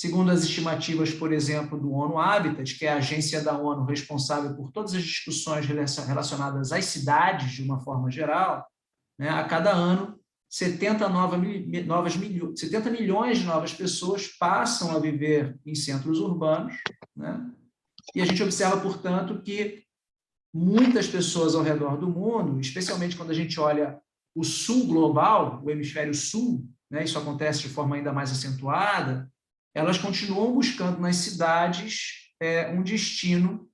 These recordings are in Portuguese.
Segundo as estimativas, por exemplo, do ONU Habitat, que é a agência da ONU responsável por todas as discussões relacionadas às cidades, de uma forma geral, né, a cada ano, 70 milhões de novas pessoas passam a viver em centros urbanos, né? E a gente observa, portanto, que muitas pessoas ao redor do mundo, especialmente quando a gente olha o sul global, o hemisfério sul, né, isso acontece de forma ainda mais acentuada, elas continuam buscando nas cidades um destino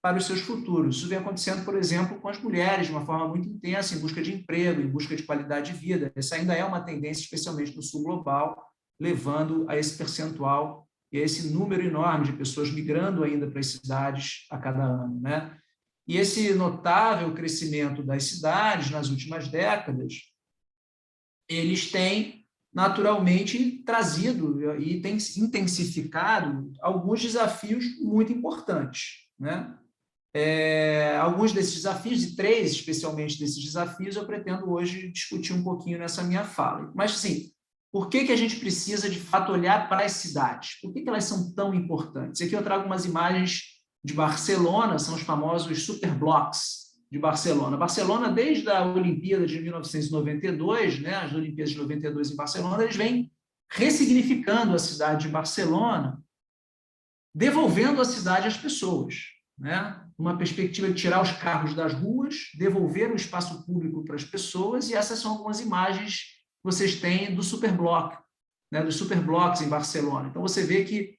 para os seus futuros. Isso vem acontecendo, por exemplo, com as mulheres, de uma forma muito intensa, em busca de emprego, em busca de qualidade de vida. Essa ainda é uma tendência, especialmente no sul global, levando a esse percentual e a esse número enorme de pessoas migrando ainda para as cidades a cada ano, né? E esse notável crescimento das cidades nas últimas décadas, eles têm naturalmente trazido e têm intensificado alguns desafios muito importantes, né? Alguns desses desafios, e três especialmente desses desafios, eu pretendo hoje discutir um pouquinho nessa minha fala. Mas, assim, por que a gente precisa, de fato, olhar para as cidades? Por que elas são tão importantes? Aqui eu trago umas imagens de Barcelona, são os famosos superblocks de Barcelona. Barcelona, desde a Olimpíada de 1992, né, as Olimpíadas de 92 em Barcelona, eles vêm ressignificando a cidade de Barcelona, devolvendo a cidade às pessoas, né? Uma perspectiva de tirar os carros das ruas, devolver o espaço público para as pessoas, e essas são algumas imagens que vocês têm do superbloco, né, dos superblocos em Barcelona. Então, você vê que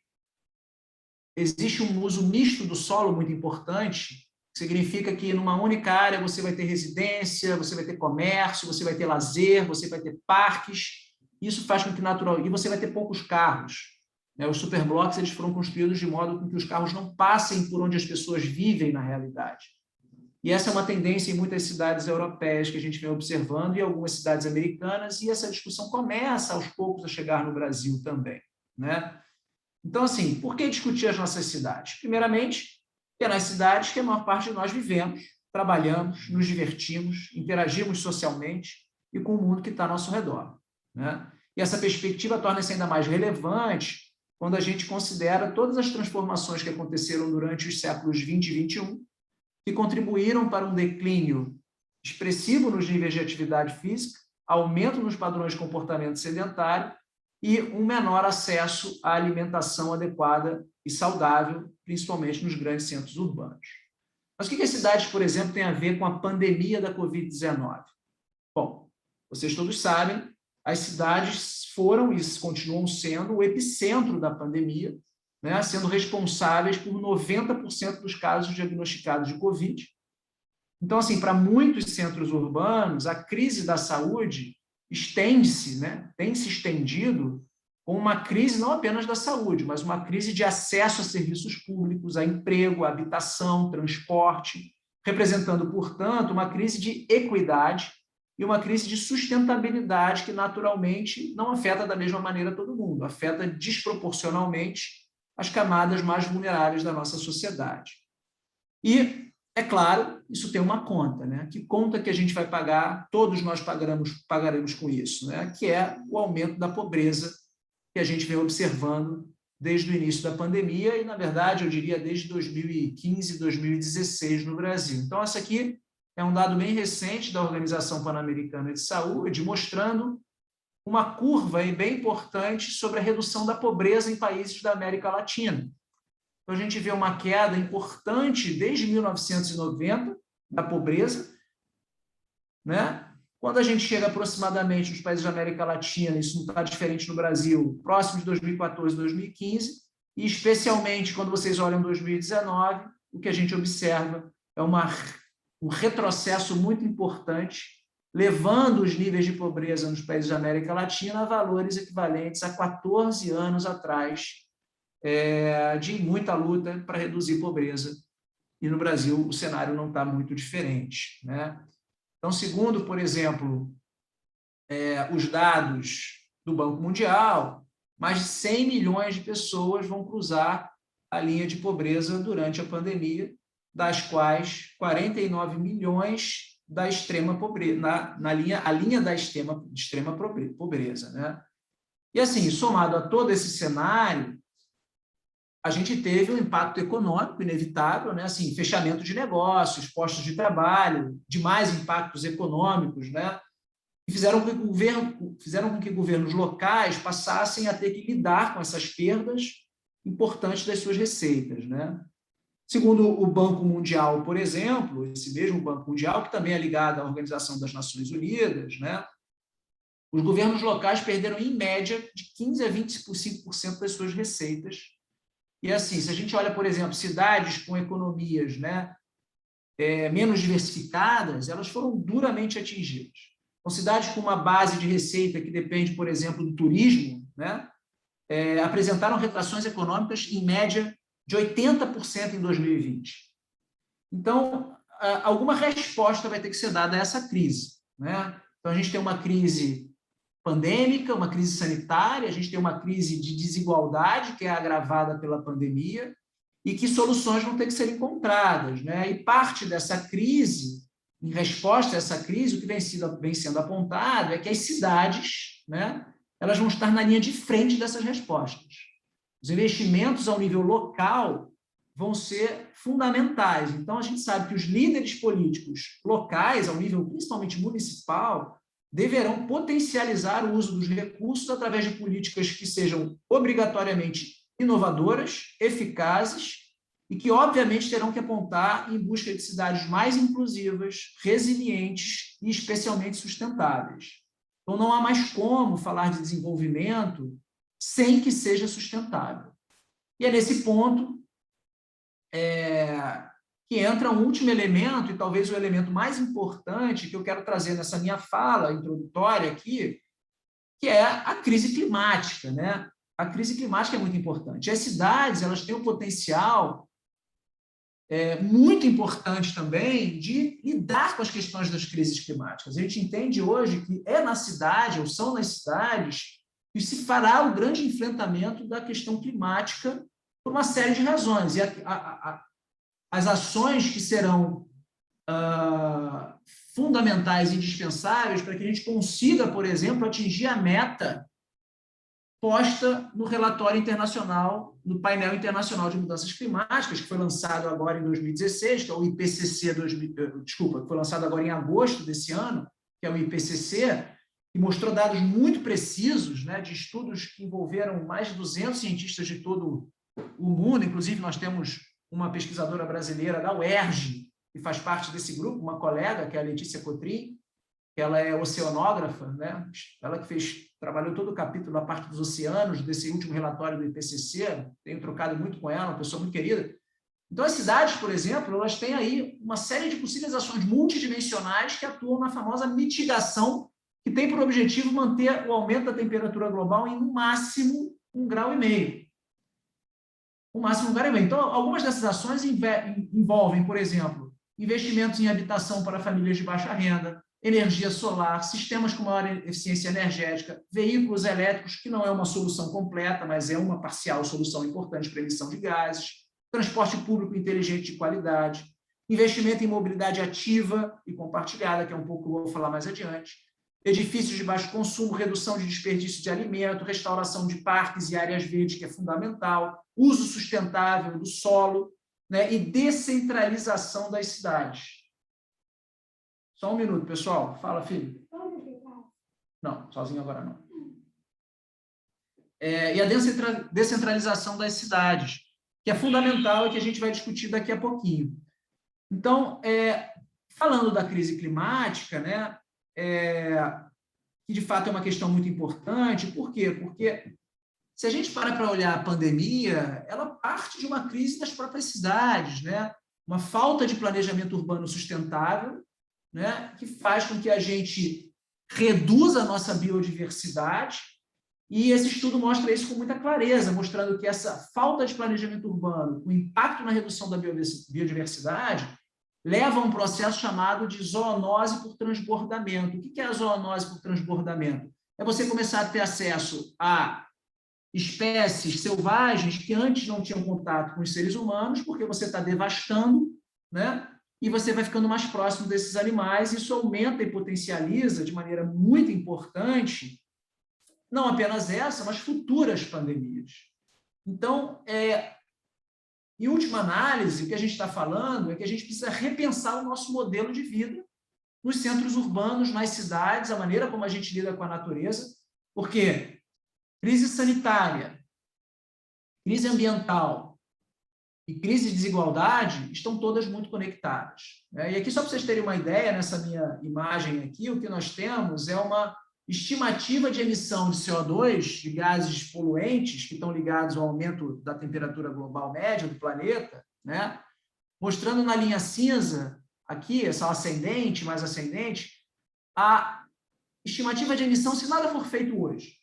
existe um uso misto do solo muito importante, que significa que numa única área você vai ter residência, você vai ter comércio, você vai ter lazer, você vai ter parques, isso faz com que e você vai ter poucos carros. Os superblocos eles foram construídos de modo com que os carros não passem por onde as pessoas vivem na realidade. E essa é uma tendência em muitas cidades europeias que a gente vem observando, e algumas cidades americanas, e essa discussão começa aos poucos a chegar no Brasil também, né? Então, assim, por que discutir as nossas cidades? Primeiramente, é nas cidades que a maior parte de nós vivemos, trabalhamos, nos divertimos, interagimos socialmente e com o mundo que está ao nosso redor, né? E essa perspectiva torna-se ainda mais relevante quando a gente considera todas as transformações que aconteceram durante os séculos 20 e 21, que contribuíram para um declínio expressivo nos níveis de atividade física, aumento nos padrões de comportamento sedentário e um menor acesso à alimentação adequada e saudável, principalmente nos grandes centros urbanos. Mas o que as cidades, por exemplo, têm a ver com a pandemia da Covid-19? Bom, vocês todos sabem, as cidades foram e continuam sendo o epicentro da pandemia, né, sendo responsáveis por 90% dos casos diagnosticados de Covid. Então, assim, para muitos centros urbanos, a crise da saúde estende-se, né, tem se estendido com uma crise não apenas da saúde, mas uma crise de acesso a serviços públicos, a emprego, a habitação, transporte, representando, portanto, uma crise de equidade e uma crise de sustentabilidade que, naturalmente, não afeta da mesma maneira todo mundo, afeta desproporcionalmente as camadas mais vulneráveis da nossa sociedade. E, é claro, isso tem uma conta, né? Que conta que a gente vai pagar, todos nós pagaremos com isso, né? Que é o aumento da pobreza que a gente vem observando desde o início da pandemia e, na verdade, eu diria desde 2015, 2016 no Brasil. Então, essa aqui é um dado bem recente da Organização Pan-Americana de Saúde, mostrando uma curva bem importante sobre a redução da pobreza em países da América Latina. Então, a gente vê uma queda importante desde 1990 da pobreza, né? Quando a gente chega aproximadamente nos países da América Latina, isso não está diferente no Brasil, próximo de 2014, 2015, e especialmente quando vocês olham 2019, o que a gente observa é um retrocesso muito importante, levando os níveis de pobreza nos países da América Latina a valores equivalentes a 14 anos atrás, de muita luta para reduzir pobreza. E no Brasil o cenário não está muito diferente, né? Então, segundo, por exemplo, os dados do Banco Mundial, mais de 100 milhões de pessoas vão cruzar a linha de pobreza durante a pandemia, das quais 49 milhões da extrema pobreza, a linha da extrema pobreza, né? E assim, somado a todo esse cenário, a gente teve um impacto econômico inevitável, né? Assim, fechamento de negócios, postos de trabalho, demais impactos econômicos, né? E fizeram com que governos locais passassem a ter que lidar com essas perdas importantes das suas receitas, né? Segundo o Banco Mundial, por exemplo, esse mesmo Banco Mundial, que também é ligado à Organização das Nações Unidas, né? Os governos locais perderam, em média, de 15% a 25% das suas receitas. E assim, se a gente olha, por exemplo, cidades com economias, né, menos diversificadas, elas foram duramente atingidas. Então, cidades com uma base de receita que depende, por exemplo, do turismo, né, apresentaram retrações econômicas, em média, de 80% em 2020. Então, alguma resposta vai ter que ser dada a essa crise, né? Então, a gente tem uma crise pandêmica, uma crise sanitária, a gente tem uma crise de desigualdade que é agravada pela pandemia e que soluções vão ter que ser encontradas, né? E parte dessa crise, em resposta a essa crise, o que vem sendo apontado é que as cidades, né, elas vão estar na linha de frente dessas respostas. Os investimentos ao nível local vão ser fundamentais. Então, a gente sabe que os líderes políticos locais, ao nível principalmente municipal, deverão potencializar o uso dos recursos através de políticas que sejam obrigatoriamente inovadoras, eficazes e que, obviamente, terão que apontar em busca de cidades mais inclusivas, resilientes e especialmente sustentáveis. Então, não há mais como falar de desenvolvimento sem que seja sustentável. E é nesse ponto que entra um último elemento, e talvez o elemento mais importante que eu quero trazer nessa minha fala introdutória aqui, que é a crise climática, né? A crise climática é muito importante. As cidades, elas têm um potencial muito importante também de lidar com as questões das crises climáticas. A gente entende hoje que é na cidade, ou são nas cidades, que se fará o grande enfrentamento da questão climática por uma série de razões. E as ações que serão fundamentais e indispensáveis para que a gente consiga, por exemplo, atingir a meta posta no relatório internacional, no painel internacional de mudanças climáticas, que foi lançado agora em 2016, que é o IPCC, que foi lançado agora em agosto desse ano, que é o IPCC, que mostrou dados muito precisos, né, de estudos que envolveram mais de 200 cientistas de todo o mundo. Inclusive, nós temos uma pesquisadora brasileira da UERJ, que faz parte desse grupo, uma colega, que é a Letícia Cotrim, que ela é oceanógrafa, né? Ela que trabalhou todo o capítulo da parte dos oceanos, desse último relatório do IPCC, tenho trocado muito com ela, uma pessoa muito querida. Então, as cidades, por exemplo, elas têm aí uma série de possíveis ações multidimensionais que atuam na famosa mitigação, que tem por objetivo manter o aumento da temperatura global em, no máximo, 1,5 graus. No máximo 1,5 graus. Então, algumas dessas ações envolvem, por exemplo, investimentos em habitação para famílias de baixa renda, energia solar, sistemas com maior eficiência energética, veículos elétricos, que não é uma solução completa, mas é uma parcial solução importante para a emissão de gases, transporte público inteligente de qualidade, investimento em mobilidade ativa e compartilhada, que é um pouco que eu vou falar mais adiante, edifícios de baixo consumo, redução de desperdício de alimento, restauração de parques e áreas verdes, que é fundamental, uso sustentável do solo, né, e descentralização das cidades. Só um minuto, pessoal. Fala, filho. Não, sozinho agora não. E a descentralização das cidades, que é fundamental e que a gente vai discutir daqui a pouquinho. Então, falando da crise climática, né, que de fato é uma questão muito importante. Por quê? Porque se a gente para olhar a pandemia, ela parte de uma crise das próprias cidades, né? Uma falta de planejamento urbano sustentável, né, que faz com que a gente reduza a nossa biodiversidade, e esse estudo mostra isso com muita clareza, mostrando que essa falta de planejamento urbano, o impacto na redução da biodiversidade, leva a um processo chamado de zoonose por transbordamento. O que é a zoonose por transbordamento? É você começar a ter acesso a espécies selvagens que antes não tinham contato com os seres humanos, porque você está devastando, né? E você vai ficando mais próximo desses animais, e isso aumenta e potencializa de maneira muito importante, não apenas essa, mas futuras pandemias. Então, em última análise, o que a gente está falando é que a gente precisa repensar o nosso modelo de vida nos centros urbanos, nas cidades, a maneira como a gente lida com a natureza, porque crise sanitária, crise ambiental e crise de desigualdade estão todas muito conectadas. E aqui, só para vocês terem uma ideia, nessa minha imagem aqui, o que nós temos é uma estimativa de emissão de CO2, de gases poluentes, que estão ligados ao aumento da temperatura global média do planeta, né? Mostrando na linha cinza, aqui, essa ascendente, mais ascendente, a estimativa de emissão, se nada for feito hoje,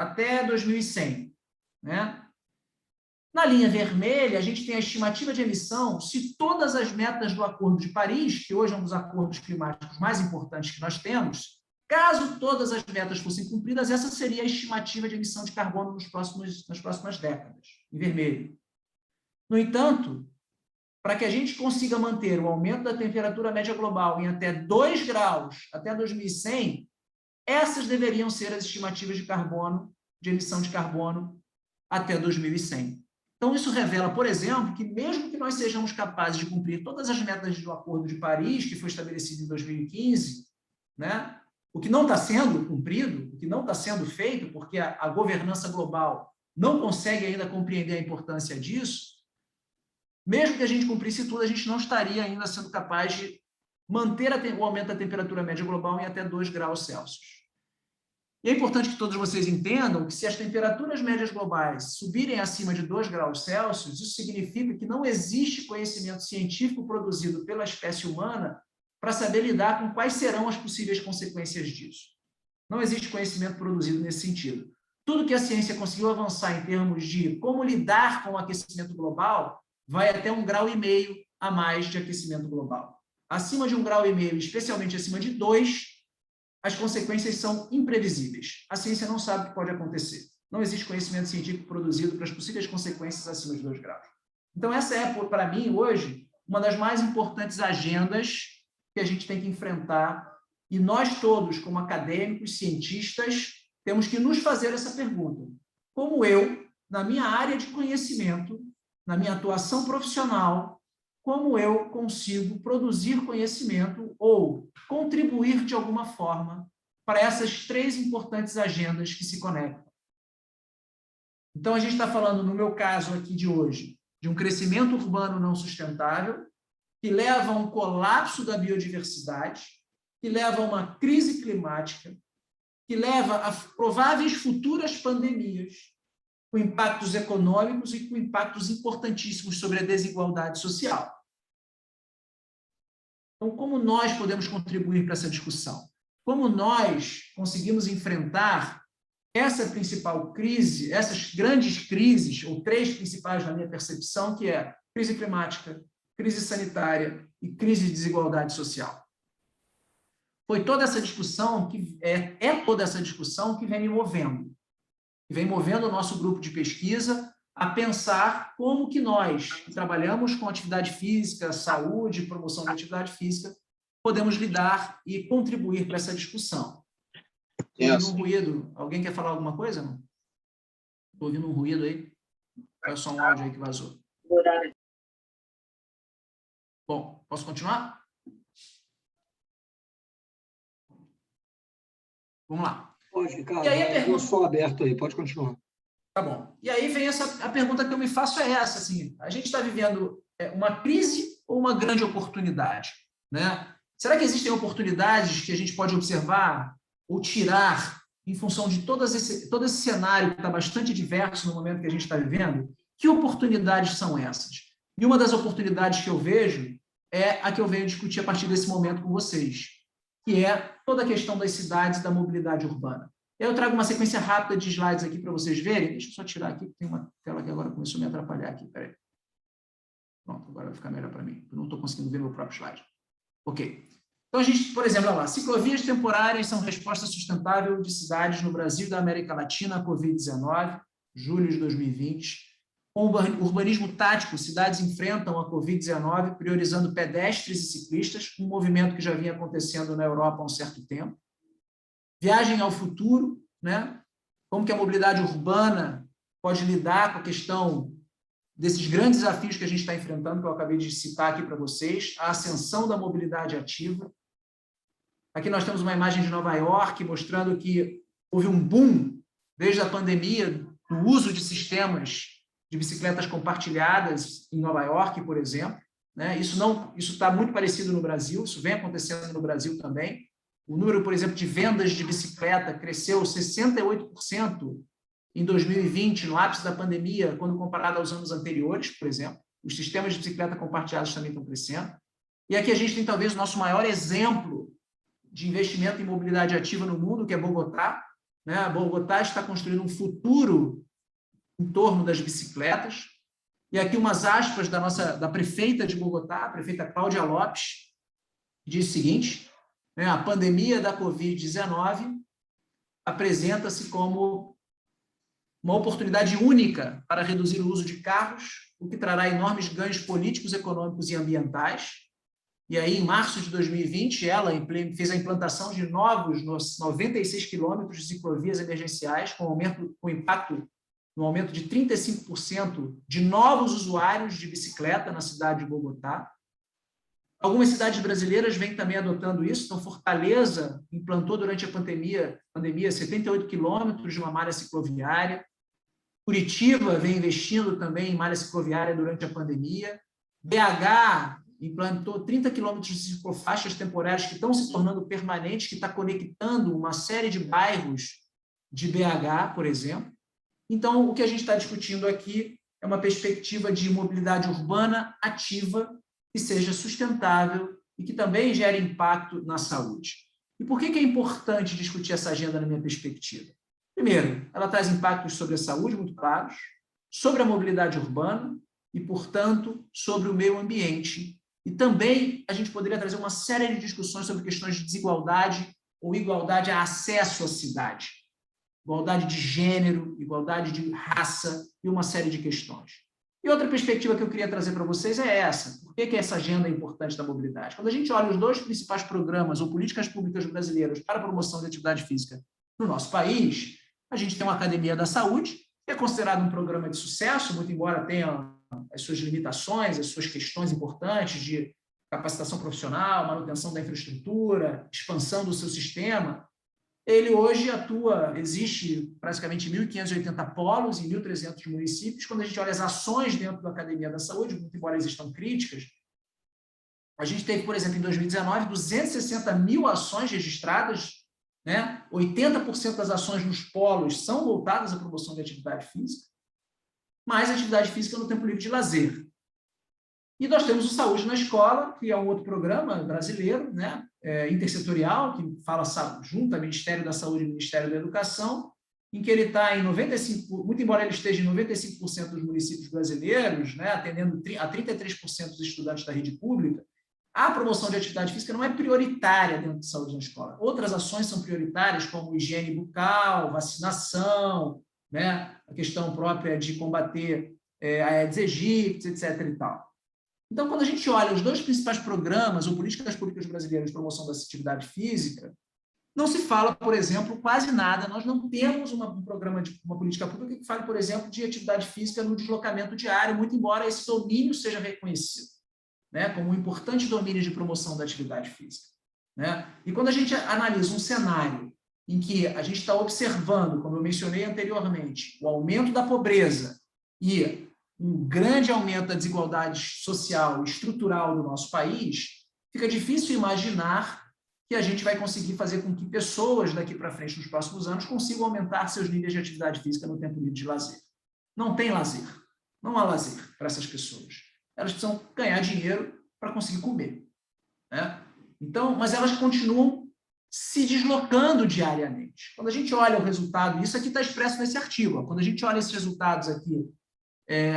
até 2100, né? Na linha vermelha, a gente tem a estimativa de emissão se todas as metas do Acordo de Paris, que hoje é um dos acordos climáticos mais importantes que nós temos, caso todas as metas fossem cumpridas, essa seria a estimativa de emissão de carbono nas próximas décadas, em vermelho. No entanto, para que a gente consiga manter o aumento da temperatura média global em até 2 graus até 2100, essas deveriam ser as estimativas de carbono, de emissão de carbono até 2100. Então, isso revela, por exemplo, que mesmo que nós sejamos capazes de cumprir todas as metas do Acordo de Paris, que foi estabelecido em 2015, né, o que não está sendo cumprido, o que não está sendo feito, porque a governança global não consegue ainda compreender a importância disso, mesmo que a gente cumprisse tudo, a gente não estaria ainda sendo capaz de manter o aumento da temperatura média global em até 2 graus Celsius. E é importante que todos vocês entendam que se as temperaturas médias globais subirem acima de 2 graus Celsius, isso significa que não existe conhecimento científico produzido pela espécie humana para saber lidar com quais serão as possíveis consequências disso. Não existe conhecimento produzido nesse sentido. Tudo que a ciência conseguiu avançar em termos de como lidar com o aquecimento global vai até 1,5 grau a mais de aquecimento global. Acima de 1,5 grau, especialmente acima de 2, as consequências são imprevisíveis. A ciência não sabe o que pode acontecer. Não existe conhecimento científico produzido para as possíveis consequências acima de 2 graus. Então, essa é, para mim, hoje, uma das mais importantes agendas que a gente tem que enfrentar, e nós todos, como acadêmicos, cientistas, temos que nos fazer essa pergunta. Como eu, na minha área de conhecimento, na minha atuação profissional, como eu consigo produzir conhecimento ou contribuir de alguma forma para essas 3 importantes agendas que se conectam. Então, a gente está falando, no meu caso aqui de hoje, de um crescimento urbano não sustentável, que leva a um colapso da biodiversidade, que leva a uma crise climática, que leva a prováveis futuras pandemias, com impactos econômicos e com impactos importantíssimos sobre a desigualdade social. Então, como nós podemos contribuir para essa discussão? Como nós conseguimos enfrentar essa principal crise, essas grandes crises, ou 3 principais na minha percepção, que é crise climática, crise sanitária e crise de desigualdade social? Foi toda essa discussão toda essa discussão que vem me movendo. Que vem movendo o nosso grupo de pesquisa a pensar como que nós, que trabalhamos com atividade física, saúde, promoção da atividade física, podemos lidar e contribuir para essa discussão. Estou ouvindo um ruído. Alguém quer falar alguma coisa? Não? Estou ouvindo um ruído aí. Olha só um áudio aí que vazou. Bom, posso continuar? Vamos lá. Pode, Ricardo. E aí a pergunta... Eu sou aberto aí, pode continuar. Tá bom. E aí vem a pergunta que eu me faço é essa, assim, a gente está vivendo uma crise ou uma grande oportunidade, né? Será que existem oportunidades que a gente pode observar ou tirar em função de todo esse cenário que está bastante diverso no momento que a gente está vivendo? Que oportunidades são essas? E uma das oportunidades que eu vejo é a que eu venho discutir a partir desse momento com vocês, que é toda a questão das cidades e da mobilidade urbana. Eu trago uma sequência rápida de slides aqui para vocês verem. Deixa eu só tirar aqui, tem uma tela que agora começou a me atrapalhar aqui. Peraí. Pronto, agora vai ficar melhor para mim. Eu não estou conseguindo ver meu próprio slide. Ok. Então, a gente, por exemplo, olha lá, ciclovias temporárias são resposta sustentável de cidades no Brasil e da América Latina à Covid-19, julho de 2020. Com o urbanismo tático, cidades enfrentam a Covid-19 priorizando pedestres e ciclistas, um movimento que já vinha acontecendo na Europa há um certo tempo. Viagem ao futuro, né? Como que a mobilidade urbana pode lidar com a questão desses grandes desafios que a gente está enfrentando, que eu acabei de citar aqui para vocês, a ascensão da mobilidade ativa. Aqui nós temos uma imagem de Nova York mostrando que houve um boom desde a pandemia no uso de sistemas de bicicletas compartilhadas em Nova York, por exemplo. Isso está muito parecido no Brasil, isso vem acontecendo no Brasil também. O número, por exemplo, de vendas de bicicleta cresceu 68% em 2020, no ápice da pandemia, quando comparado aos anos anteriores, por exemplo. Os sistemas de bicicleta compartilhados também estão crescendo. E aqui a gente tem talvez o nosso maior exemplo de investimento em mobilidade ativa no mundo, que é Bogotá. Bogotá está construindo um futuro em torno das bicicletas. E aqui umas aspas da prefeita de Bogotá, a prefeita Cláudia Lopes, que diz o seguinte: a pandemia da Covid-19 apresenta-se como uma oportunidade única para reduzir o uso de carros, o que trará enormes ganhos políticos, econômicos e ambientais. E aí, em março de 2020, ela fez a implantação de novos 96 quilômetros de ciclovias emergenciais, com impacto no aumento de 35% de novos usuários de bicicleta na cidade de Bogotá. Algumas cidades brasileiras vêm também adotando isso. Então, Fortaleza implantou durante a pandemia 78 quilômetros de uma malha cicloviária. Curitiba vem investindo também em malha cicloviária durante a pandemia. BH implantou 30 quilômetros de ciclofaixas temporárias que estão se tornando permanentes, que está conectando uma série de bairros de BH, por exemplo. Então, o que a gente está discutindo aqui é uma perspectiva de mobilidade urbana ativa, que seja sustentável e que também gere impacto na saúde. E por que é importante discutir essa agenda na minha perspectiva? Primeiro, ela traz impactos sobre a saúde muito claros, sobre a mobilidade urbana e, portanto, sobre o meio ambiente. E também a gente poderia trazer uma série de discussões sobre questões de desigualdade ou igualdade a acesso à cidade, igualdade de gênero, igualdade de raça e uma série de questões. E outra perspectiva que eu queria trazer para vocês é essa. Por que essa agenda é importante da mobilidade? Quando a gente olha os dois principais programas ou políticas públicas brasileiras para a promoção da atividade física no nosso país, a gente tem uma Academia da Saúde, que é considerado um programa de sucesso, muito embora tenha as suas limitações, as suas questões importantes de capacitação profissional, manutenção da infraestrutura, expansão do seu sistema. Ele hoje existe praticamente 1.580 polos em 1.300 municípios. Quando a gente olha as ações dentro da Academia da Saúde, muito embora existam críticas, a gente teve, por exemplo, em 2019, 260 mil ações registradas, 80% das ações nos polos são voltadas à promoção da atividade física, mais atividade física no tempo livre de lazer. E nós temos o Saúde na Escola, que é um outro programa brasileiro, intersetorial, que fala junto ao Ministério da Saúde e Ministério da Educação, em que ele está em 95%, muito embora ele esteja em 95% dos municípios brasileiros, atendendo a 33% dos estudantes da rede pública, a promoção de atividade física não é prioritária dentro de saúde na escola. Outras ações são prioritárias, como higiene bucal, vacinação, a questão própria de combater a Aedes aegypti, etc. e tal. Então, quando a gente olha os dois principais programas ou políticas públicas brasileiras de promoção da atividade física, não se fala, por exemplo, quase nada. Nós não temos um programa de uma política pública que fale, por exemplo, de atividade física no deslocamento diário, muito embora esse domínio seja reconhecido como um importante domínio de promoção da atividade física. E quando a gente analisa um cenário em que a gente está observando, como eu mencionei anteriormente, o aumento da pobreza e um grande aumento da desigualdade social e estrutural do nosso país, fica difícil imaginar que a gente vai conseguir fazer com que pessoas daqui para frente, nos próximos anos, consigam aumentar seus níveis de atividade física no tempo livre de lazer. Não tem lazer. Não há lazer para essas pessoas. Elas precisam ganhar dinheiro para conseguir comer. Então, mas elas continuam se deslocando diariamente. Quando a gente olha o resultado, isso aqui está expresso nesse artigo, quando a gente olha esses resultados aqui,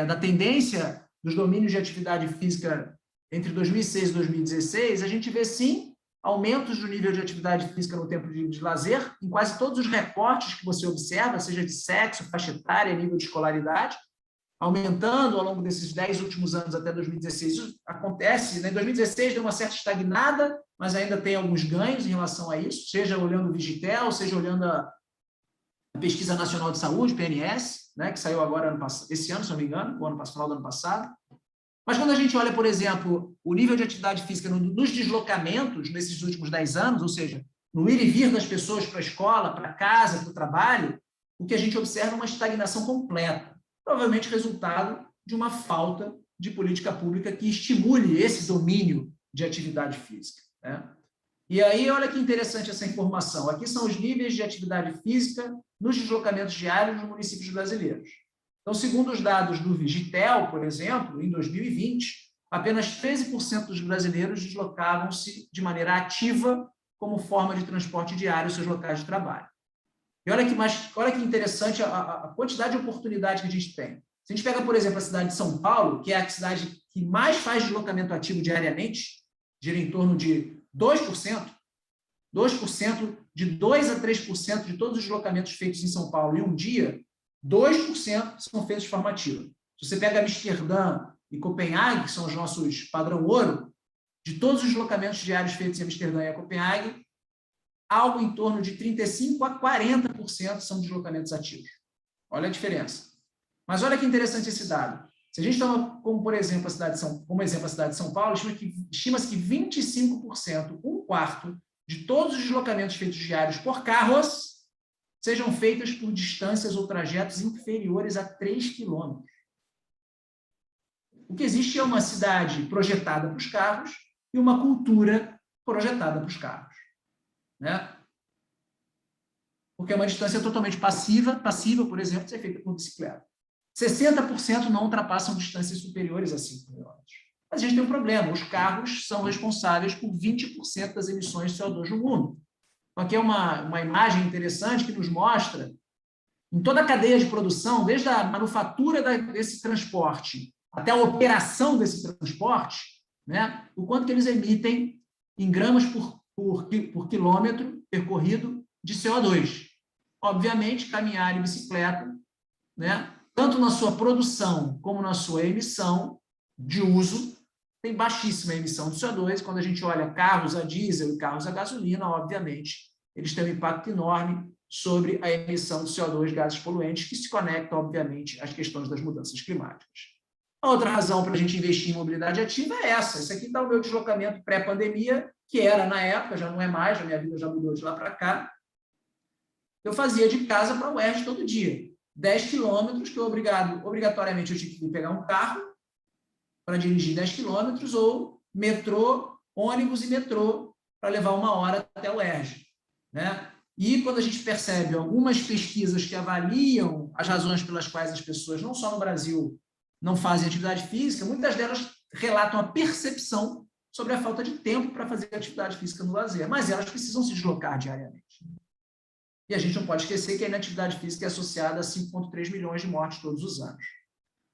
da tendência dos domínios de atividade física entre 2006 e 2016, a gente vê, sim, aumentos do nível de atividade física no tempo de lazer, em quase todos os recortes que você observa, seja de sexo, faixa etária, nível de escolaridade, aumentando ao longo desses 10 últimos anos até 2016. Isso acontece, em 2016 deu uma certa estagnada, mas ainda tem alguns ganhos em relação a isso, seja olhando o Vigitel, seja olhando a Pesquisa Nacional de Saúde, PNS, né, que saiu agora esse ano, se não me engano, final do ano passado. Mas quando a gente olha, por exemplo, o nível de atividade física nos deslocamentos nesses últimos 10 anos, ou seja, no ir e vir das pessoas para a escola, para casa, para o trabalho, o que a gente observa é uma estagnação completa, provavelmente resultado de uma falta de política pública que estimule esse domínio de atividade física, né? E aí, olha que interessante essa informação. Aqui são os níveis de atividade física nos deslocamentos diários nos municípios brasileiros. Então, segundo os dados do Vigitel, por exemplo, em 2020, apenas 13% dos brasileiros deslocavam-se de maneira ativa como forma de transporte diário aos seus locais de trabalho. E olha que interessante a quantidade de oportunidade que a gente tem. Se a gente pega, por exemplo, a cidade de São Paulo, que é a cidade que mais faz deslocamento ativo diariamente, gira em torno de 2%, de 2 a 3% de todos os deslocamentos feitos em São Paulo em um dia, 2% são feitos de forma ativa. Se você pega Amsterdã e Copenhague, que são os nossos padrão ouro, de todos os deslocamentos diários feitos em Amsterdã e a Copenhague, algo em torno de 35% a 40% são deslocamentos ativos. Olha a diferença. Mas olha que interessante esse dado. Se a gente toma como, por exemplo, a cidade de São Paulo, estima-se que 25%, um quarto, de todos os deslocamentos feitos diários por carros sejam feitos por distâncias ou trajetos inferiores a 3 quilômetros. O que existe é uma cidade projetada para os carros e uma cultura projetada para os carros, né? Porque é uma distância totalmente passiva, por exemplo, ser feita por bicicleta. 60% não ultrapassam distâncias superiores a 5 quilômetros. Mas a gente tem um problema, os carros são responsáveis por 20% das emissões de CO2 no mundo. Então, aqui é uma imagem interessante que nos mostra, em toda a cadeia de produção, desde a manufatura desse transporte até a operação desse transporte, né, o quanto que eles emitem em gramas por quilômetro percorrido de CO2. Obviamente, caminhar e bicicleta, né, tanto na sua produção como na sua emissão de uso, tem baixíssima emissão de CO2. Quando a gente olha carros a diesel e carros a gasolina, obviamente, eles têm um impacto enorme sobre a emissão de CO2, gases poluentes, que se conecta, obviamente, às questões das mudanças climáticas. A outra razão para a gente investir em mobilidade ativa é essa. Esse aqui está o meu deslocamento pré-pandemia, que era na época, já não é mais, a minha vida já mudou de lá para cá. Eu fazia de casa para o UERJ todo dia. 10 quilômetros, que obrigatoriamente eu tinha que pegar um carro para dirigir 10 quilômetros, ou metrô, ônibus e metrô, para levar 1 hora até o UERJ, né? E quando a gente percebe algumas pesquisas que avaliam as razões pelas quais as pessoas, não só no Brasil, não fazem atividade física, muitas delas relatam a percepção sobre a falta de tempo para fazer atividade física no lazer, mas elas precisam se deslocar diariamente. E a gente não pode esquecer que a inatividade física é associada a 5,3 milhões de mortes todos os anos.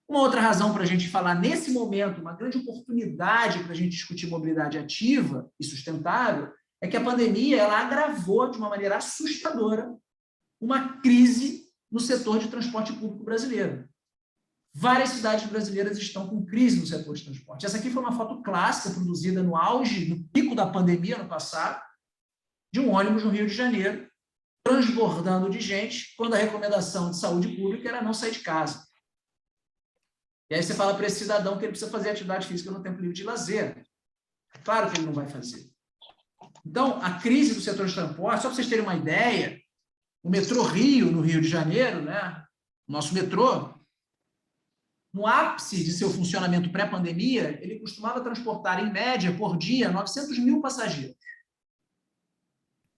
Uma outra razão para a gente falar nesse momento, uma grande oportunidade para a gente discutir mobilidade ativa e sustentável, é que a pandemia ela agravou de uma maneira assustadora uma crise no setor de transporte público brasileiro. Várias cidades brasileiras estão com crise no setor de transporte. Essa aqui foi uma foto clássica produzida no auge, no pico da pandemia ano passado, de um ônibus no Rio de Janeiro, transbordando de gente, quando a recomendação de saúde pública era não sair de casa. E aí você fala para esse cidadão que ele precisa fazer atividade física no tempo livre de lazer. É claro que ele não vai fazer. Então, a crise do setor de transporte, só para vocês terem uma ideia, o metrô Rio, no Rio de Janeiro, né, o nosso metrô, no ápice de seu funcionamento pré-pandemia, ele costumava transportar, em média, por dia, 900 mil passageiros.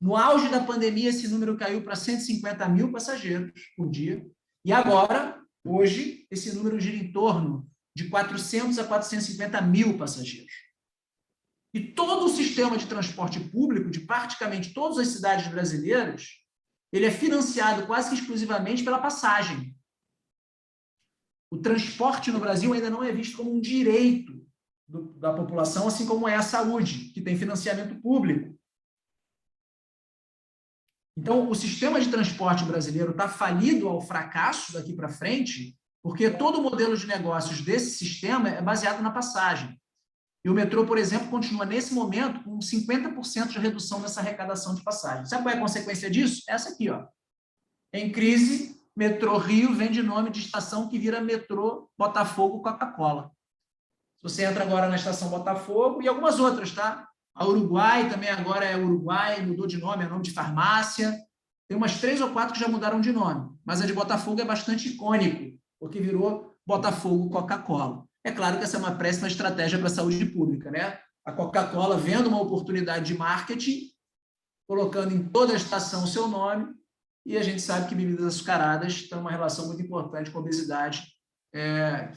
No auge da pandemia, esse número caiu para 150 mil passageiros por dia. E agora, hoje, esse número gira em torno de 400 a 450 mil passageiros. E todo o sistema de transporte público, de praticamente todas as cidades brasileiras, ele é financiado quase que exclusivamente pela passagem. O transporte no Brasil ainda não é visto como um direito da população, assim como é a saúde, que tem financiamento público. Então, o sistema de transporte brasileiro está falido ao fracasso daqui para frente, porque todo o modelo de negócios desse sistema é baseado na passagem. E o metrô, por exemplo, continua nesse momento com 50% de redução dessa arrecadação de passagem. Sabe qual é a consequência disso? Essa aqui, ó. Em crise, Metrô Rio vem de nome de estação que vira metrô Botafogo Coca-Cola. Você entra agora na estação Botafogo e algumas outras, tá? A Uruguai também agora é Uruguai, mudou de nome, é nome de farmácia. Tem umas 3 ou 4 que já mudaram de nome, mas a de Botafogo é bastante icônico, porque virou Botafogo Coca-Cola. É claro que essa é uma péssima estratégia para a saúde pública, né? A Coca-Cola vendo uma oportunidade de marketing, colocando em toda a estação o seu nome, e a gente sabe que bebidas açucaradas têm uma relação muito importante com a obesidade,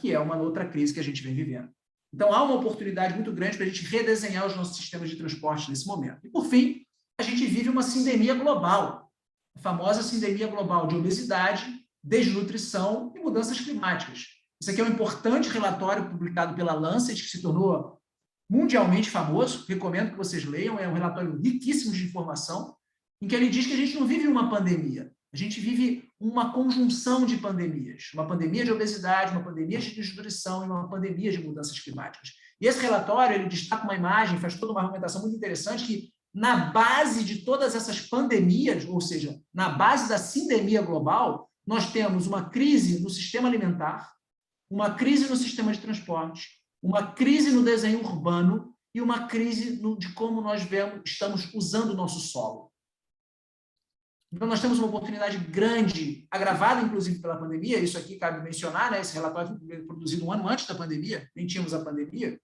que é uma outra crise que a gente vem vivendo. Então, há uma oportunidade muito grande para a gente redesenhar os nossos sistemas de transporte nesse momento. E, por fim, a gente vive uma sindemia global, a famosa sindemia global de obesidade, desnutrição e mudanças climáticas. Isso aqui é um importante relatório publicado pela Lancet, que se tornou mundialmente famoso, recomendo que vocês leiam, é um relatório riquíssimo de informação, em que ele diz que a gente não vive uma pandemia, a gente vive uma conjunção de pandemias, uma pandemia de obesidade, uma pandemia de desnutrição e uma pandemia de mudanças climáticas. E esse relatório, ele destaca uma imagem, faz toda uma argumentação muito interessante, que na base de todas essas pandemias, ou seja, na base da sindemia global, nós temos uma crise no sistema alimentar, uma crise no sistema de transporte, uma crise no desenho urbano e uma crise de como nós estamos usando o nosso solo. Então, nós temos uma oportunidade grande, agravada, inclusive, pela pandemia, isso aqui cabe mencionar, né? Esse relatório foi produzido um ano antes da pandemia, nem tínhamos a pandemia,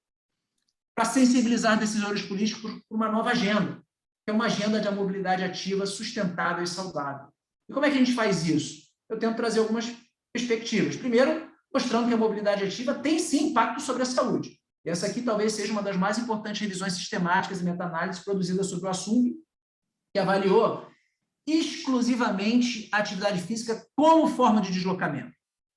para sensibilizar decisores políticos por uma nova agenda, que é uma agenda de mobilidade ativa, sustentável e saudável. E como é que a gente faz isso? Eu tento trazer algumas perspectivas. Primeiro, mostrando que a mobilidade ativa tem, sim, impacto sobre a saúde. E essa aqui talvez seja uma das mais importantes revisões sistemáticas e meta-análises produzidas sobre o assunto, que avaliou exclusivamente a atividade física como forma de deslocamento.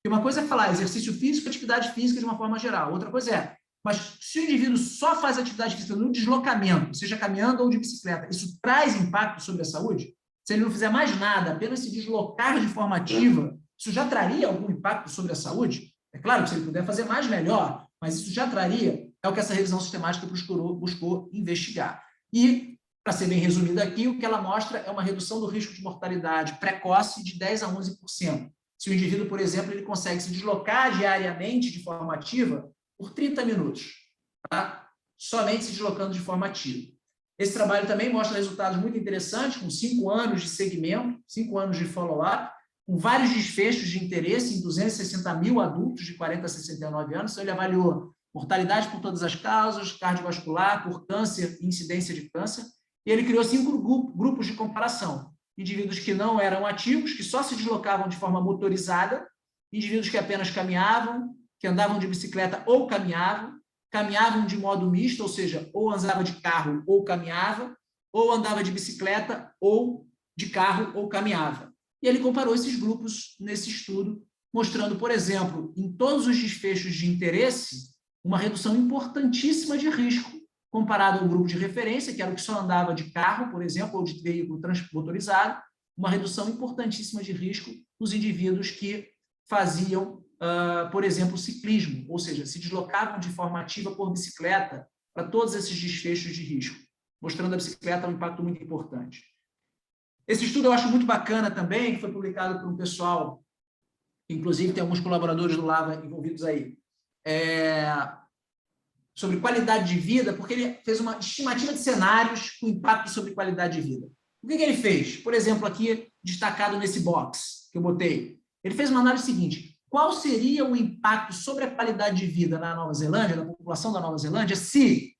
E uma coisa é falar exercício físico, atividade física de uma forma geral. Outra coisa é, mas se o indivíduo só faz atividade física no deslocamento, seja caminhando ou de bicicleta, isso traz impacto sobre a saúde? Se ele não fizer mais nada, apenas se deslocar de forma ativa, isso já traria algum impacto sobre a saúde? É claro que se ele puder fazer mais, melhor, mas isso já traria, é o que essa revisão sistemática buscou investigar. E, para ser bem resumida aqui, o que ela mostra é uma redução do risco de mortalidade precoce de 10% a 11%. Se o indivíduo, por exemplo, ele consegue se deslocar diariamente de forma ativa por 30 minutos, tá? Somente se deslocando de forma ativa. Esse trabalho também mostra resultados muito interessantes, com 5 anos de segmento, 5 anos de follow-up, com vários desfechos de interesse em 260 mil adultos de 40 a 69 anos. Então, ele avaliou mortalidade por todas as causas, cardiovascular, por câncer e incidência de câncer, e ele criou 5 grupos de comparação. Indivíduos que não eram ativos, que só se deslocavam de forma motorizada, indivíduos que apenas caminhavam, que andavam de bicicleta ou caminhavam de modo misto, ou seja, ou andava de carro ou caminhava, ou andava de bicicleta ou de carro ou caminhava. E ele comparou esses grupos nesse estudo, mostrando, por exemplo, em todos os desfechos de interesse, uma redução importantíssima de risco, comparado ao grupo de referência, que era o que só andava de carro, por exemplo, ou de veículo motorizado, uma redução importantíssima de risco nos indivíduos que faziam, por exemplo, ciclismo, ou seja, se deslocavam de forma ativa por bicicleta para todos esses desfechos de risco, mostrando a bicicleta um impacto muito importante. Esse estudo eu acho muito bacana também, que foi publicado por um pessoal, inclusive tem alguns colaboradores do Lava envolvidos aí, sobre qualidade de vida, porque ele fez uma estimativa de cenários com impacto sobre qualidade de vida. O que ele fez? Por exemplo, aqui, destacado nesse box que eu botei, ele fez uma análise seguinte: qual seria o impacto sobre a qualidade de vida na Nova Zelândia, na população da Nova Zelândia, se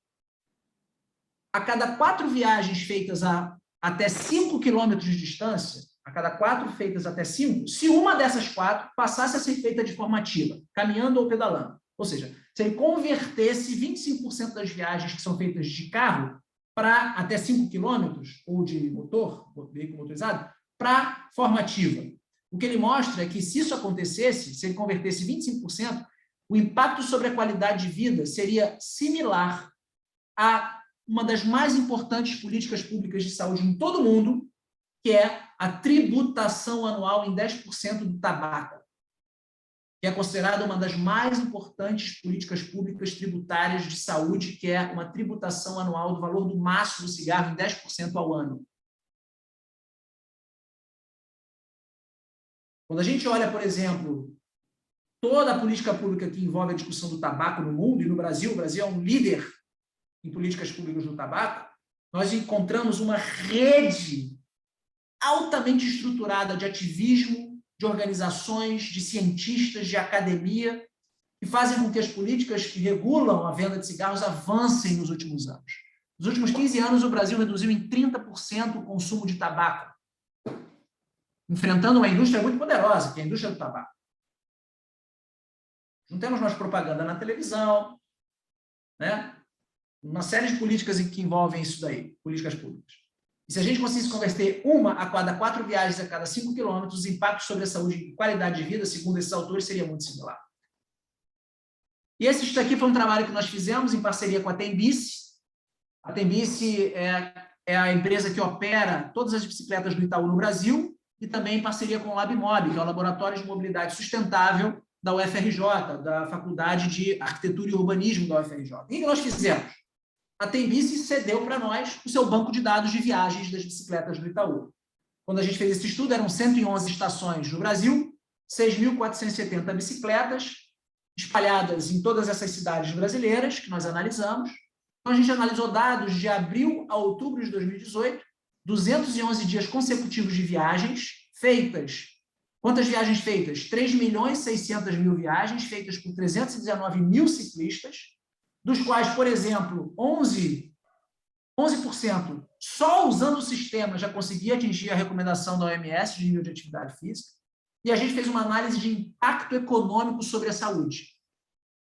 a cada 4 viagens feitas a até 5 quilômetros de distância, a cada 4 feitas até 5, se uma dessas 4 passasse a ser feita de forma ativa, caminhando ou pedalando, ou seja, se ele convertesse 25% das viagens que são feitas de carro para até 5 quilômetros, ou de veículo motorizado, para forma ativa. O que ele mostra é que, se isso acontecesse, se ele convertesse 25%, o impacto sobre a qualidade de vida seria similar a uma das mais importantes políticas públicas de saúde em todo o mundo, que é a tributação anual em 10% do tabaco, que é considerada uma das mais importantes políticas públicas tributárias de saúde, que é uma tributação anual do valor do maço do cigarro em 10% ao ano. Quando a gente olha, por exemplo, toda a política pública que envolve a discussão do tabaco no mundo, e no Brasil, o Brasil é um líder em políticas públicas do tabaco, nós encontramos uma rede altamente estruturada de ativismo, de organizações, de cientistas, de academia, que fazem com que as políticas que regulam a venda de cigarros avancem nos últimos anos. Nos últimos 15 anos, o Brasil reduziu em 30% o consumo de tabaco, enfrentando uma indústria muito poderosa, que é a indústria do tabaco. Não temos mais propaganda na televisão, né? Uma série de políticas que envolvem isso daí, políticas públicas. E se a gente conseguisse converter uma a cada 4 viagens a cada 5 quilômetros, os impactos sobre a saúde e qualidade de vida, segundo esses autores, seria muito similar. E esse daqui foi um trabalho que nós fizemos em parceria com a Tembici. A Tembici é a empresa que opera todas as bicicletas do Itaú no Brasil e também em parceria com o LabMob, que é o Laboratório de Mobilidade Sustentável da UFRJ, da Faculdade de Arquitetura e Urbanismo da UFRJ. O que nós fizemos? A Tembici cedeu para nós o seu banco de dados de viagens das bicicletas do Itaú. Quando a gente fez esse estudo, eram 111 estações no Brasil, 6.470 bicicletas, espalhadas em todas essas cidades brasileiras que nós analisamos. Então, a gente analisou dados de abril a outubro de 2018, 211 dias consecutivos de viagens feitas. Quantas viagens feitas? 3.600.000 viagens feitas por 319 mil ciclistas, dos quais, por exemplo, 11% só usando o sistema já conseguia atingir a recomendação da OMS de nível de atividade física, e a gente fez uma análise de impacto econômico sobre a saúde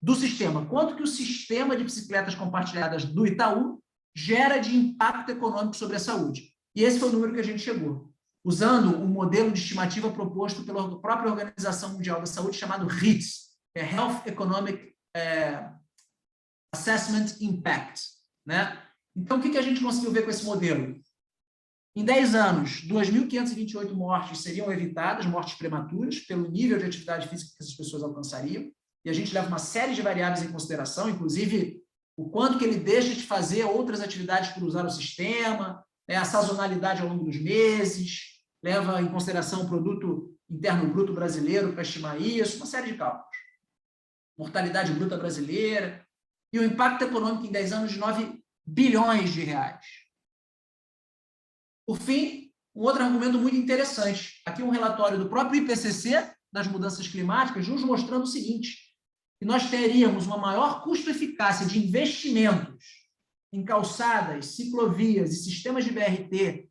do sistema. Quanto que o sistema de bicicletas compartilhadas do Itaú gera de impacto econômico sobre a saúde. E esse foi o número que a gente chegou, usando um modelo de estimativa proposto pela própria Organização Mundial da Saúde, chamado HEATS, Health Economic Assessment Impact, né? Então, o que a gente conseguiu ver com esse modelo? Em 10 anos, 2.528 mortes seriam evitadas, mortes prematuras, pelo nível de atividade física que essas pessoas alcançariam, e a gente leva uma série de variáveis em consideração, inclusive o quanto que ele deixa de fazer outras atividades por usar o sistema, a sazonalidade ao longo dos meses, leva em consideração o produto interno bruto brasileiro para estimar isso, uma série de cálculos. Mortalidade bruta brasileira, e o impacto econômico em 10 anos de 9 bilhões de reais. Por fim, um outro argumento muito interessante. Aqui um relatório do próprio IPCC, das mudanças climáticas, nos mostrando o seguinte, que nós teríamos uma maior custo-eficácia de investimentos em calçadas, ciclovias e sistemas de BRT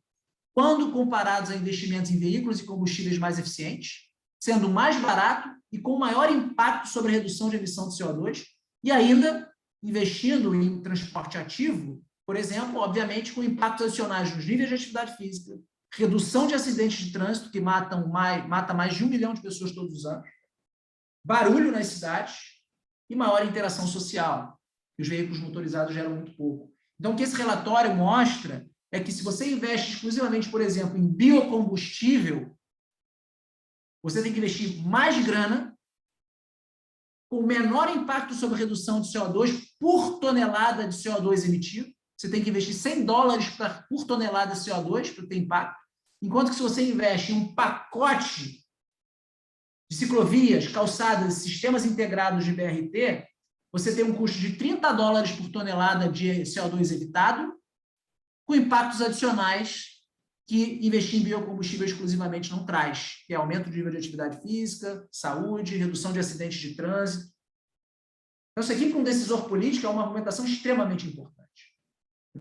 quando comparados a investimentos em veículos e combustíveis mais eficientes, sendo mais barato e com maior impacto sobre a redução de emissão de CO2, e ainda investindo em transporte ativo, por exemplo, obviamente com impactos adicionais nos níveis de atividade física, redução de acidentes de trânsito, que mata mais de 1 milhão de pessoas todos os anos, barulho nas cidades e maior interação social, que os veículos motorizados geram muito pouco. Então, o que esse relatório mostra é que se você investe exclusivamente, por exemplo, em biocombustível, você tem que investir mais grana, com menor impacto sobre a redução de CO2 por tonelada de CO2 emitido. Você tem que investir $100 por tonelada de CO2 para ter impacto, enquanto que se você investe em um pacote de ciclovias, calçadas, sistemas integrados de BRT, você tem um custo de $30 por tonelada de CO2 evitado, com impactos adicionais que investir em biocombustível exclusivamente não traz, que é aumento do nível de atividade física, saúde, redução de acidentes de trânsito. Então, isso aqui, para um decisor político, é uma argumentação extremamente importante.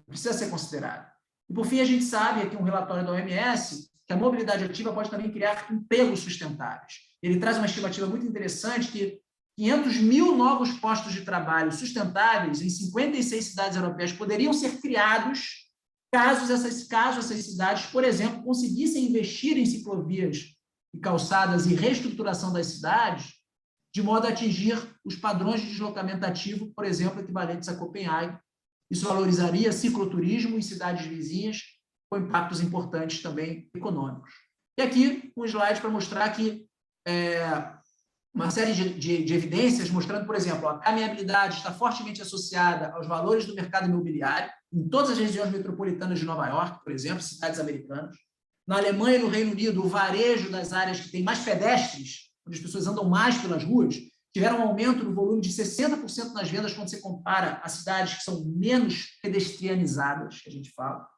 Precisa ser considerado. E, por fim, a gente sabe, aqui um relatório da OMS, que a mobilidade ativa pode também criar empregos sustentáveis. Ele traz uma estimativa muito interessante que 500 mil novos postos de trabalho sustentáveis em 56 cidades europeias poderiam ser criados caso essas cidades, por exemplo, conseguissem investir em ciclovias e calçadas e reestruturação das cidades, de modo a atingir os padrões de deslocamento ativo, por exemplo, equivalentes a Copenhague. Isso valorizaria cicloturismo em cidades vizinhas, com impactos importantes também econômicos. E aqui um slide para mostrar que uma série de evidências mostrando, por exemplo, a caminhabilidade está fortemente associada aos valores do mercado imobiliário, em todas as regiões metropolitanas de Nova York, por exemplo, cidades americanas. Na Alemanha e no Reino Unido, o varejo das áreas que têm mais pedestres, onde as pessoas andam mais pelas ruas, tiveram um aumento no volume de 60% nas vendas quando você compara as cidades que são menos pedestrianizadas, que a gente fala.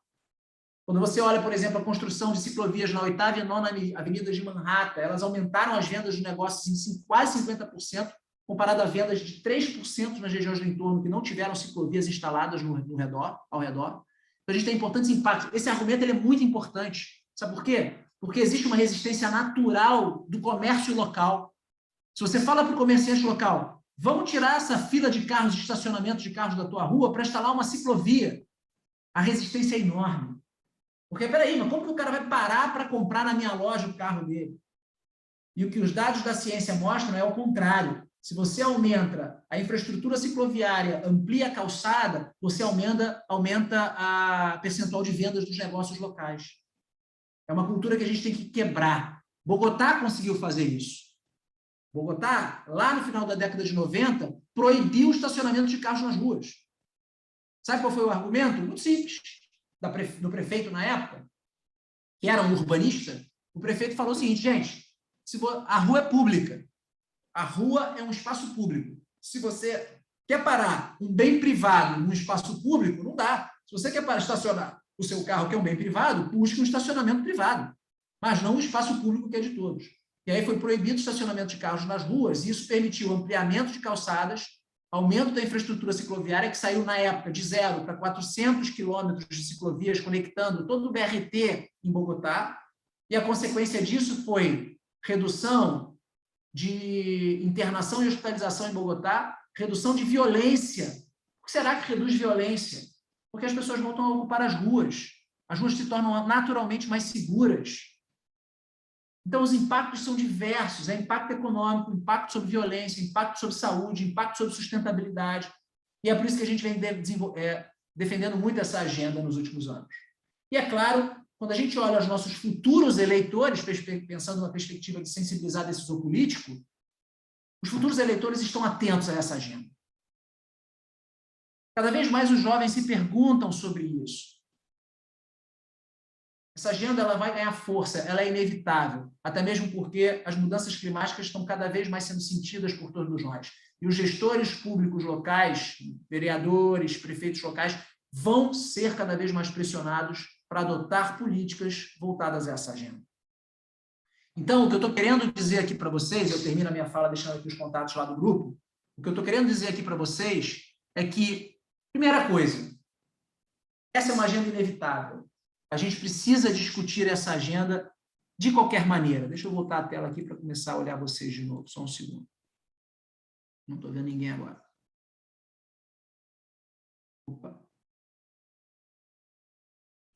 Quando você olha, por exemplo, a construção de ciclovias na 8ª e 9ª Avenida de Manhattan, elas aumentaram as vendas de negócios em quase 50%, comparado a vendas de 3% nas regiões do entorno que não tiveram ciclovias instaladas ao redor. Então, a gente tem importantes impactos. Esse argumento ele é muito importante. Sabe por quê? Porque existe uma resistência natural do comércio local. Se você fala para o comerciante local, vamos tirar essa fila de carros, de estacionamento de carros da tua rua para instalar uma ciclovia, a resistência é enorme. Porque, peraí, mas como que o cara vai parar para comprar na minha loja o carro dele? E o que os dados da ciência mostram é o contrário. Se você aumenta a infraestrutura cicloviária, amplia a calçada, você aumenta a percentual de vendas dos negócios locais. É uma cultura que a gente tem que quebrar. Bogotá conseguiu fazer isso. Bogotá, lá no final da década de 90, proibiu o estacionamento de carros nas ruas. Sabe qual foi o argumento? Muito simples. Do prefeito na época, que era um urbanista, o prefeito falou o seguinte, gente, a rua é pública. A rua é um espaço público. Se você quer parar um bem privado num espaço público, não dá. Se você quer estacionar o seu carro, que é um bem privado, busque um estacionamento privado, mas não um espaço público que é de todos. E aí foi proibido o estacionamento de carros nas ruas, e isso permitiu ampliamento de calçadas, aumento da infraestrutura cicloviária, que saiu na época de 0 para 400 quilômetros de ciclovias, conectando todo o BRT em Bogotá, e a consequência disso foi redução de internação e hospitalização em Bogotá, redução de violência. Por que será que reduz violência? Porque as pessoas voltam a ocupar as ruas se tornam naturalmente mais seguras. Então, os impactos são diversos, impacto econômico, impacto sobre violência, impacto sobre saúde, impacto sobre sustentabilidade, e é por isso que a gente vem defendendo muito essa agenda nos últimos anos. E, é claro, quando a gente olha os nossos futuros eleitores, pensando numa perspectiva de sensibilizar decisor político, os futuros eleitores estão atentos a essa agenda. Cada vez mais os jovens se perguntam sobre isso. Essa agenda ela vai ganhar força, ela é inevitável, até mesmo porque as mudanças climáticas estão cada vez mais sendo sentidas por todos nós. E os gestores públicos locais, vereadores, prefeitos locais, vão ser cada vez mais pressionados para adotar políticas voltadas a essa agenda. Então, o que eu estou querendo dizer aqui para vocês, eu termino a minha fala deixando aqui os contatos lá do grupo, o que eu estou querendo dizer aqui para vocês é que, primeira coisa, essa é uma agenda inevitável. A gente precisa discutir essa agenda de qualquer maneira. Deixa eu voltar a tela aqui para começar a olhar vocês de novo, só um segundo. Não estou vendo ninguém agora. Opa.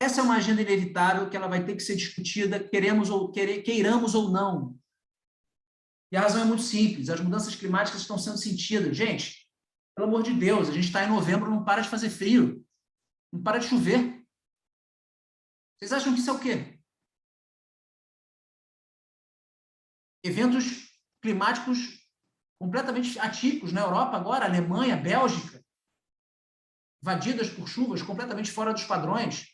Essa é uma agenda inevitável que ela vai ter que ser discutida, queiramos ou não. E a razão é muito simples, as mudanças climáticas estão sendo sentidas. Gente, pelo amor de Deus, a gente está em novembro, não para de fazer frio, não para de chover. Vocês acham que isso é o quê? Eventos climáticos completamente atípicos na Europa agora, Alemanha, Bélgica, invadidas por chuvas completamente fora dos padrões.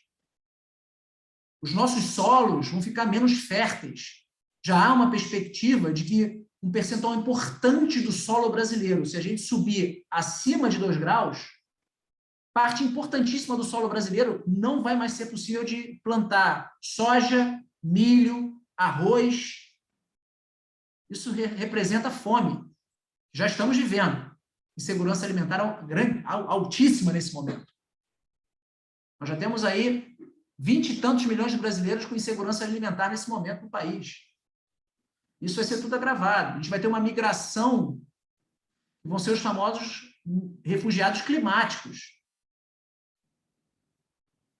Os nossos solos vão ficar menos férteis. Já há uma perspectiva de que um percentual importante do solo brasileiro, se a gente subir acima de 2 graus, parte importantíssima do solo brasileiro não vai mais ser possível de plantar soja, milho, arroz. Isso representa fome. Já estamos vivendo insegurança alimentar altíssima nesse momento. Nós já temos aí 20 e tantos milhões de brasileiros com insegurança alimentar nesse momento no país. Isso vai ser tudo agravado. A gente vai ter uma migração, que vão ser os famosos refugiados climáticos.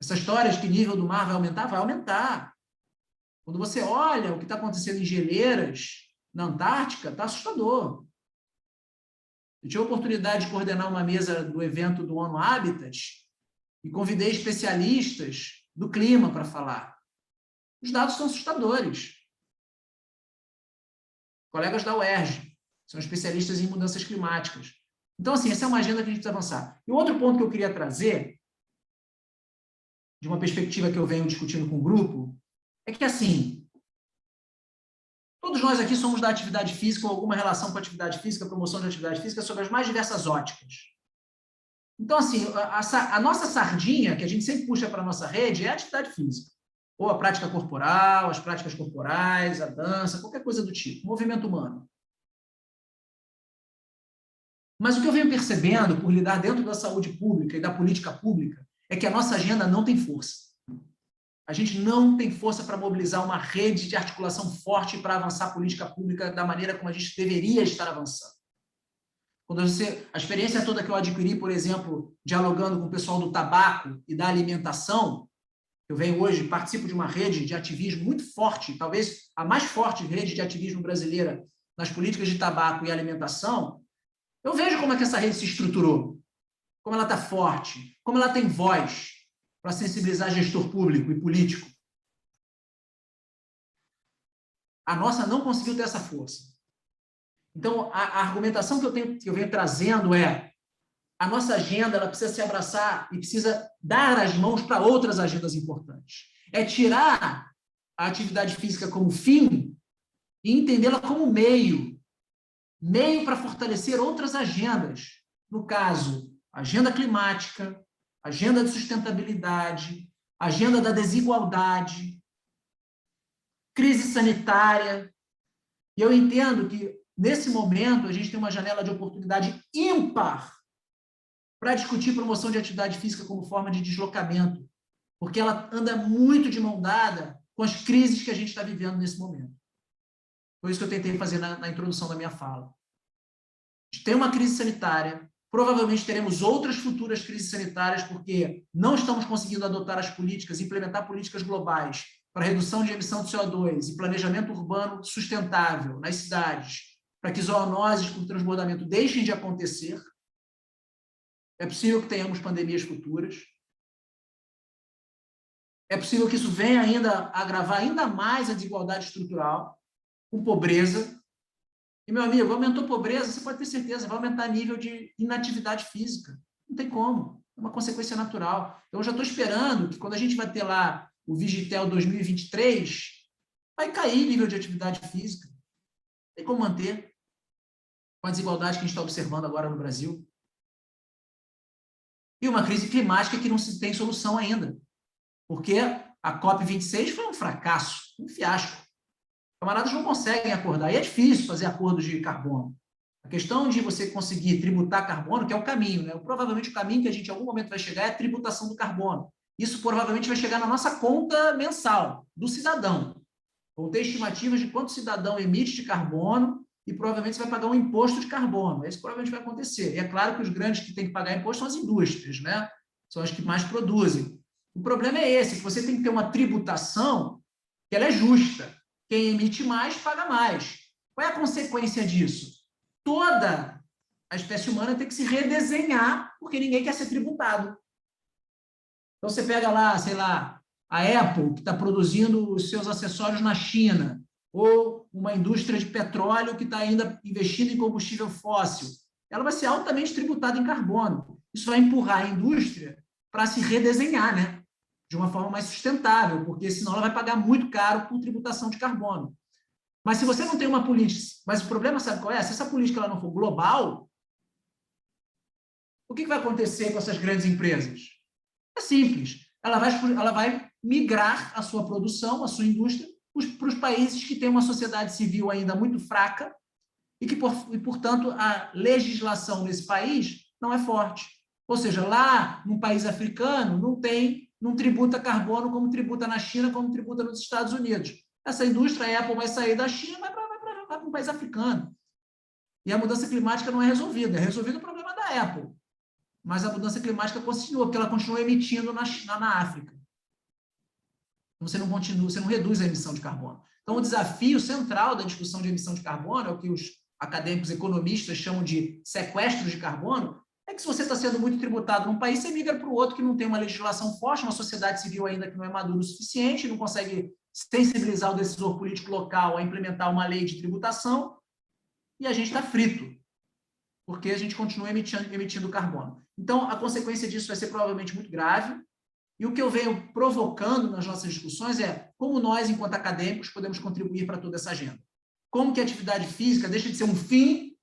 Essa história de que o nível do mar vai aumentar? Vai aumentar. Quando você olha o que está acontecendo em geleiras na Antártica, está assustador. Eu tive a oportunidade de coordenar uma mesa do evento do ONU Habitat e convidei especialistas do clima para falar. Os dados são assustadores. Colegas da UERJ, são especialistas em mudanças climáticas. Então, assim, essa é uma agenda que a gente precisa avançar. E outro ponto que eu queria trazer, de uma perspectiva que eu venho discutindo com o grupo, é que, assim, todos nós aqui somos da atividade física ou alguma relação com a atividade física, promoção de atividade física, sob as mais diversas óticas. Então, assim, a nossa sardinha, que a gente sempre puxa para a nossa rede, é a atividade física. Ou a prática corporal, as práticas corporais, a dança, qualquer coisa do tipo, movimento humano. Mas o que eu venho percebendo, por lidar dentro da saúde pública e da política pública, é que a nossa agenda não tem força. A gente não tem força para mobilizar uma rede de articulação forte para avançar a política pública da maneira como a gente deveria estar avançando. A experiência toda que eu adquiri, por exemplo, dialogando com o pessoal do tabaco e da alimentação, eu venho hoje, participo de uma rede de ativismo muito forte, talvez a mais forte rede de ativismo brasileira nas políticas de tabaco e alimentação. Eu vejo como é que essa rede se estruturou, como ela está forte, como ela tem voz para sensibilizar gestor público e político. A nossa não conseguiu ter essa força. Então, a argumentação que eu venho trazendo é: a nossa agenda ela precisa se abraçar e precisa dar as mãos para outras agendas importantes. É tirar a atividade física como fim e entendê-la como meio para fortalecer outras agendas. No caso, agenda climática, agenda de sustentabilidade, agenda da desigualdade, crise sanitária. E eu entendo que, nesse momento, a gente tem uma janela de oportunidade ímpar para discutir promoção de atividade física como forma de deslocamento, porque ela anda muito de mão dada com as crises que a gente está vivendo nesse momento. Foi isso que eu tentei fazer na introdução da minha fala. A gente tem uma crise sanitária, provavelmente teremos outras futuras crises sanitárias, porque não estamos conseguindo adotar as políticas, implementar políticas globais para redução de emissão de CO2 e planejamento urbano sustentável nas cidades, para que zoonoses por transbordamento deixem de acontecer. É possível que tenhamos pandemias futuras. É possível que isso venha ainda a agravar ainda mais a desigualdade estrutural, com pobreza. E, meu amigo, aumentou a pobreza, você pode ter certeza, vai aumentar o nível de inatividade física. Não tem como. É uma consequência natural. Então, eu já estou esperando que, quando a gente vai ter lá o Vigitel 2023, vai cair o nível de atividade física. Não tem como manter com a desigualdade que a gente está observando agora no Brasil. E uma crise climática que não se tem solução ainda. Porque a COP26 foi um fracasso, um fiasco. Camaradas não conseguem acordar. E é difícil fazer acordos de carbono. A questão de você conseguir tributar carbono, que é o caminho, né? Provavelmente o caminho que a gente em algum momento vai chegar é a tributação do carbono. Isso provavelmente vai chegar na nossa conta mensal, do cidadão. Vão ter estimativas de quanto o cidadão emite de carbono e provavelmente você vai pagar um imposto de carbono. Isso provavelmente vai acontecer. E é claro que os grandes que têm que pagar imposto são as indústrias, né? São as que mais produzem. O problema é esse, que você tem que ter uma tributação que ela é justa. Quem emite mais, paga mais. Qual é a consequência disso? Toda a espécie humana tem que se redesenhar, porque ninguém quer ser tributado. Então, você pega lá, sei lá, a Apple, que está produzindo os seus acessórios na China, ou uma indústria de petróleo que está ainda investindo em combustível fóssil. Ela vai ser altamente tributada em carbono. Isso vai empurrar a indústria para se redesenhar, né? De uma forma mais sustentável, porque senão ela vai pagar muito caro por tributação de carbono. Mas se você não tem uma política... Mas o problema, sabe qual é? Se essa política ela não for global, o que vai acontecer com essas grandes empresas? É simples. Ela vai migrar a sua produção, a sua indústria, para os países que têm uma sociedade civil ainda muito fraca e, portanto, a legislação nesse país não é forte. Ou seja, lá, num país africano, não tributa carbono como tributa na China, como tributa nos Estados Unidos. Essa indústria, a Apple, vai sair da China e vai para um país africano. E a mudança climática não é resolvida. É resolvido o problema da Apple. Mas a mudança climática continua, porque ela continua emitindo na África. Você não reduz a emissão de carbono. Então, o desafio central da discussão de emissão de carbono, é o que os acadêmicos economistas chamam de sequestro de carbono, é que, se você está sendo muito tributado num país, você migra para o outro que não tem uma legislação forte, uma sociedade civil ainda que não é madura o suficiente, não consegue sensibilizar o decisor político local a implementar uma lei de tributação, e a gente está frito, porque a gente continua emitindo carbono. Então, a consequência disso vai ser provavelmente muito grave, e o que eu venho provocando nas nossas discussões é: como nós, enquanto acadêmicos, podemos contribuir para toda essa agenda. Como que a atividade física deixa de ser um fim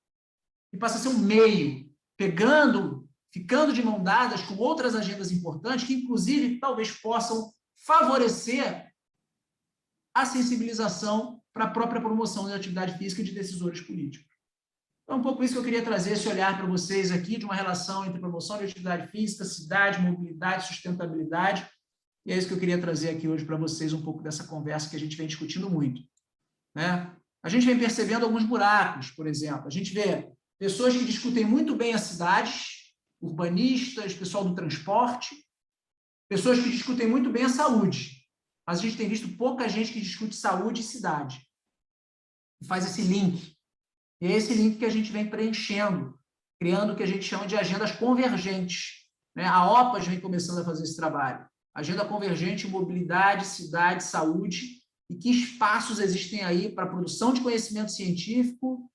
e passa a ser um meio, ficando de mão dadas com outras agendas importantes que, inclusive, talvez possam favorecer a sensibilização para a própria promoção da atividade física de decisores políticos. Então, é um pouco isso que eu queria trazer, esse olhar para vocês aqui, de uma relação entre promoção de atividade física, cidade, mobilidade, sustentabilidade, e é isso que eu queria trazer aqui hoje para vocês, um pouco dessa conversa que a gente vem discutindo muito, né? A gente vem percebendo alguns buracos, por exemplo. A gente vê pessoas que discutem muito bem as cidades, urbanistas, pessoal do transporte, pessoas que discutem muito bem a saúde, mas a gente tem visto pouca gente que discute saúde e cidade, e faz esse link. E é esse link que a gente vem preenchendo, criando o que a gente chama de agendas convergentes, né? A OPAS vem começando a fazer esse trabalho. Agenda convergente, mobilidade, cidade, saúde, e que espaços existem aí para a produção de conhecimento científico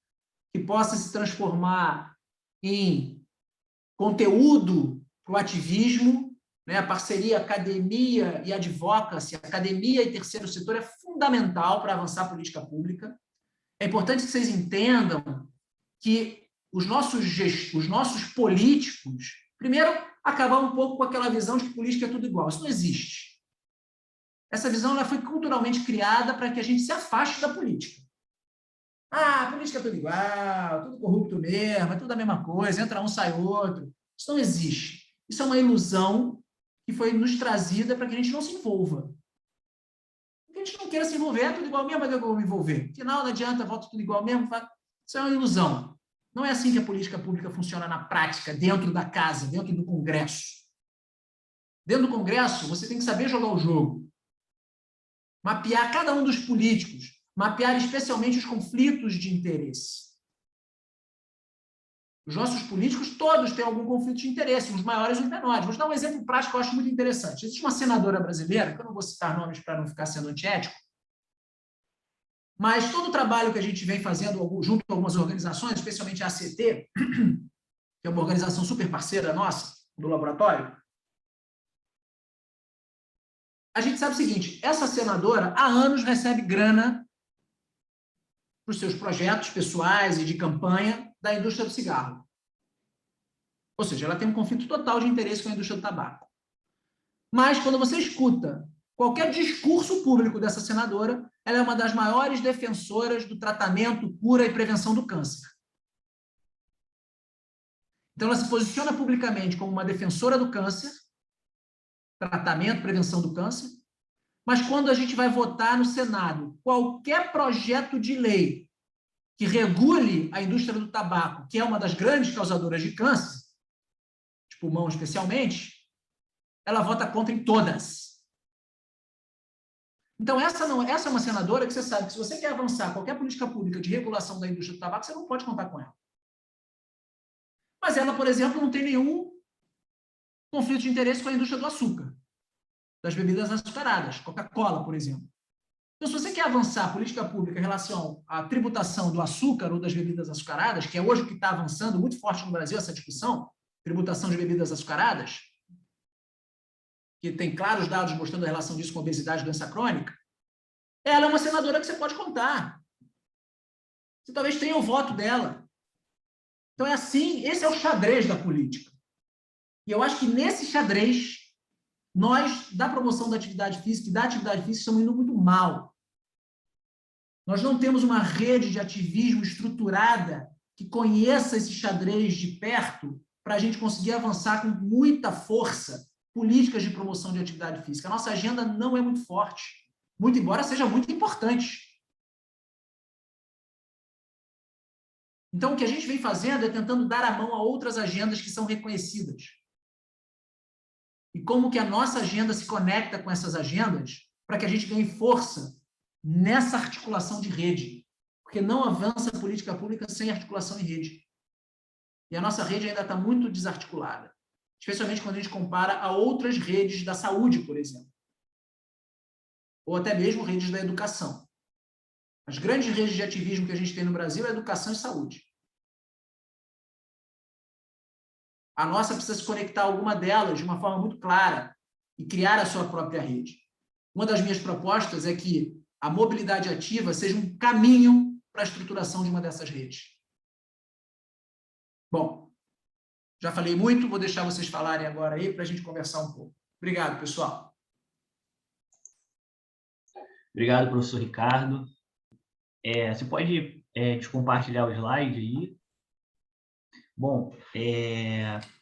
que possa se transformar em conteúdo para o ativismo, né? A parceria academia e advocacy, academia e terceiro setor é fundamental para avançar a política pública. É importante que vocês entendam que os nossos políticos, primeiro, acabar um pouco com aquela visão de que política é tudo igual. Isso não existe. Essa visão ela foi culturalmente criada para que a gente se afaste da política. Ah, a política é tudo igual, tudo corrupto mesmo, é tudo a mesma coisa, entra um, sai outro. Isso não existe. Isso é uma ilusão que foi nos trazida para que a gente não se envolva. Que a gente não queira se envolver, é tudo igual mesmo, mas eu vou me envolver. Afinal, não adianta, volta tudo igual mesmo. Isso é uma ilusão. Não é assim que a política pública funciona na prática, dentro da casa, dentro do Congresso. Dentro do Congresso, você tem que saber jogar o jogo. Mapear cada um dos políticos, mapear especialmente os conflitos de interesse. Os nossos políticos todos têm algum conflito de interesse, uns maiores e uns menores. Vou dar um exemplo prático que eu acho muito interessante. Existe uma senadora brasileira, que eu não vou citar nomes para não ficar sendo antiético, mas todo o trabalho que a gente vem fazendo junto com algumas organizações, especialmente a ACT, que é uma organização super parceira nossa, do laboratório, a gente sabe o seguinte, essa senadora há anos recebe grana para os seus projetos pessoais e de campanha da indústria do cigarro. Ou seja, ela tem um conflito total de interesse com a indústria do tabaco. Mas, quando você escuta qualquer discurso público dessa senadora, ela é uma das maiores defensoras do tratamento, cura e prevenção do câncer. Então, ela se posiciona publicamente como uma defensora do câncer, tratamento, prevenção do câncer, mas quando a gente vai votar no Senado qualquer projeto de lei que regule a indústria do tabaco, que é uma das grandes causadoras de câncer, de pulmão especialmente, ela vota contra em todas. Então, essa é uma senadora que você sabe que se você quer avançar qualquer política pública de regulação da indústria do tabaco, você não pode contar com ela. Mas ela, por exemplo, não tem nenhum conflito de interesse com a indústria do açúcar, das bebidas açucaradas, Coca-Cola, por exemplo. Então, se você quer avançar a política pública em relação à tributação do açúcar ou das bebidas açucaradas, que é hoje o que está avançando muito forte no Brasil, essa discussão, tributação de bebidas açucaradas, que tem claros dados mostrando a relação disso com obesidade e doença crônica, ela é uma senadora que você pode contar. Você talvez tenha o voto dela. Então, é assim, esse é o xadrez da política. E eu acho que nesse xadrez, nós, da promoção da atividade física e da atividade física, estamos indo muito mal. Nós não temos uma rede de ativismo estruturada que conheça esse xadrez de perto para a gente conseguir avançar com muita força políticas de promoção de atividade física. A nossa agenda não é muito forte, muito embora seja muito importante. Então, o que a gente vem fazendo é tentando dar a mão a outras agendas que são reconhecidas. E como que a nossa agenda se conecta com essas agendas para que a gente ganhe força nessa articulação de rede. Porque não avança a política pública sem articulação em rede. E a nossa rede ainda está muito desarticulada. Especialmente quando a gente compara a outras redes da saúde, por exemplo. Ou até mesmo redes da educação. As grandes redes de ativismo que a gente tem no Brasil é educação e saúde. A nossa precisa se conectar a alguma delas de uma forma muito clara e criar a sua própria rede. uma das minhas propostas é que a mobilidade ativa seja um caminho para a estruturação de uma dessas redes. Bom, já falei muito, vou deixar vocês falarem agora aí para a gente conversar um pouco. Obrigado, pessoal. Obrigado, professor Ricardo. Você pode descompartilhar o slide aí? Bom,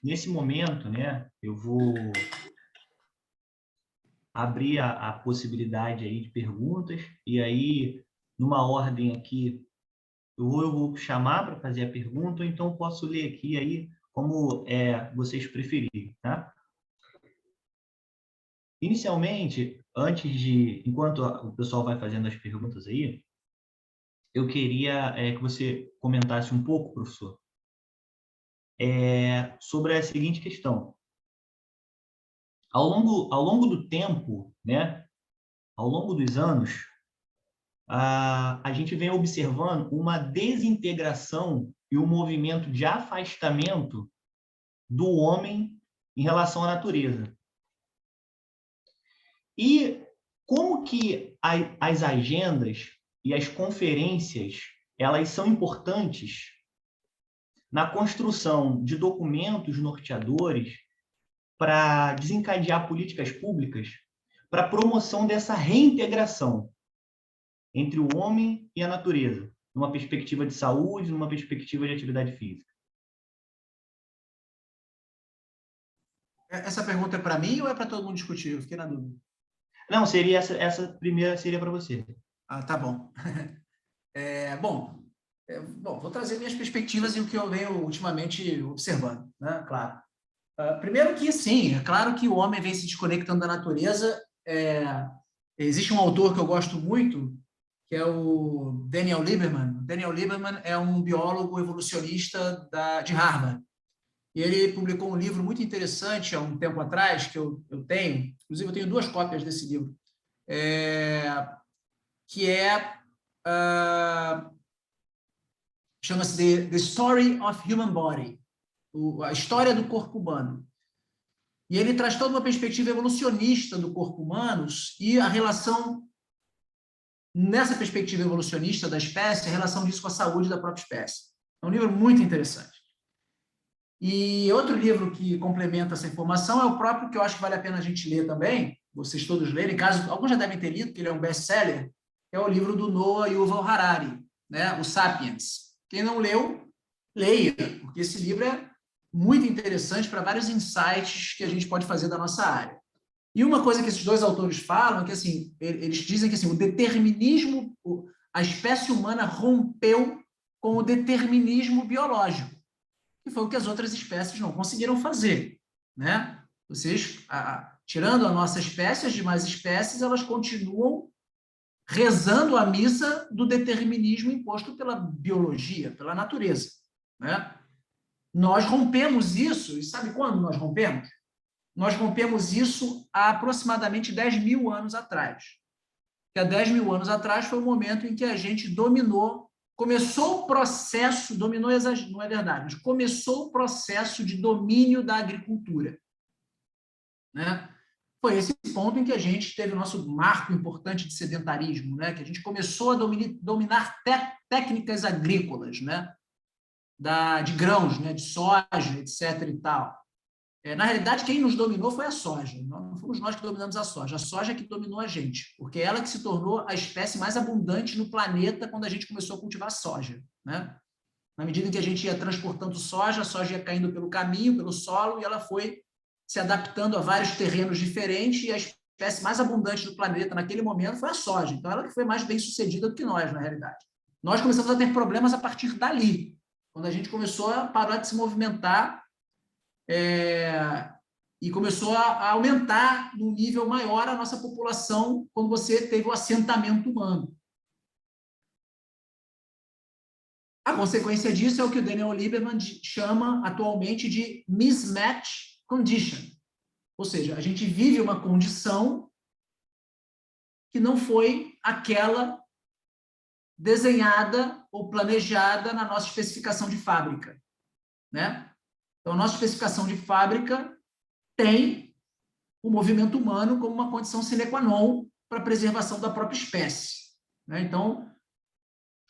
nesse momento, né, eu vou abrir a possibilidade aí de perguntas, e aí, numa ordem aqui, eu vou chamar para fazer a pergunta, ou então posso ler aqui aí, como vocês preferirem, tá? Inicialmente, enquanto o pessoal vai fazendo as perguntas aí, eu queria que você comentasse um pouco, professor, sobre a seguinte questão. Ao longo do tempo, né, ao longo dos anos, a gente vem observando uma desintegração e um movimento de afastamento do homem em relação à natureza. E como que as agendas e as conferências, elas são importantes na construção de documentos norteadores para desencadear políticas públicas para a promoção dessa reintegração entre o homem e a natureza, numa perspectiva de saúde, numa perspectiva de atividade física. Essa pergunta é para mim ou é para todo mundo discutir? Eu fiquei na dúvida. Não, seria essa primeira seria para você. Ah, tá bom. Bom, vou trazer minhas perspectivas e o que eu venho ultimamente observando, né? Claro. Primeiro que, sim, é claro que o homem vem se desconectando da natureza. Existe um autor que eu gosto muito, que é o Daniel Lieberman. Daniel Lieberman é um biólogo evolucionista de Harvard. E ele publicou um livro muito interessante há um tempo atrás, que eu tenho, inclusive eu tenho 2 cópias desse livro, que chama-se The Story of Human Body, a história do corpo humano. E ele traz toda uma perspectiva evolucionista do corpo humano e a relação, nessa perspectiva evolucionista da espécie, a relação disso com a saúde da própria espécie. É um livro muito interessante. E outro livro que complementa essa informação é o próprio, que eu acho que vale a pena a gente ler também, vocês todos lerem, caso alguns já devem ter lido, porque ele é um best-seller, é o livro do Noah Yuval Harari, né? O Sapiens. Quem não leu, leia, porque esse livro é muito interessante para vários insights que a gente pode fazer da nossa área. E uma coisa que esses 2 autores falam é que, assim, eles dizem que assim, o determinismo, a espécie humana rompeu com o determinismo biológico, que foi o que as outras espécies não conseguiram fazer, né? Vocês, tirando a nossa espécie, as demais espécies, elas continuam rezando a missa do determinismo imposto pela biologia, pela natureza, né? Nós rompemos isso, e sabe quando nós rompemos? Nós rompemos isso há aproximadamente 10 mil anos atrás. Que há 10 mil anos atrás foi o momento em que a gente começou o processo, não é verdade, mas começou o processo de domínio da agricultura, né? Foi esse ponto em que a gente teve o nosso marco importante de sedentarismo, né? Que a gente começou a dominar técnicas agrícolas, né? De grãos, né? De soja, etc. e tal. Na realidade, quem nos dominou foi a soja. Não fomos nós que dominamos a soja é que dominou a gente, porque é ela que se tornou a espécie mais abundante no planeta quando a gente começou a cultivar soja, né? Na medida em que a gente ia transportando soja, a soja ia caindo pelo caminho, pelo solo, e ela foi se adaptando a vários terrenos diferentes, e a espécie mais abundante do planeta naquele momento foi a soja. Então, ela que foi mais bem sucedida do que nós, na realidade. Nós começamos a ter problemas a partir dali, quando a gente começou a parar de se movimentar e começou a aumentar num nível maior a nossa população quando você teve o assentamento humano. A consequência disso é o que o Daniel Lieberman chama atualmente de mismatch condition. Ou seja, a gente vive uma condição que não foi aquela desenhada ou planejada na nossa especificação de fábrica, né? Então, a nossa especificação de fábrica tem o movimento humano como uma condição sine qua non para a preservação da própria espécie, né? Então,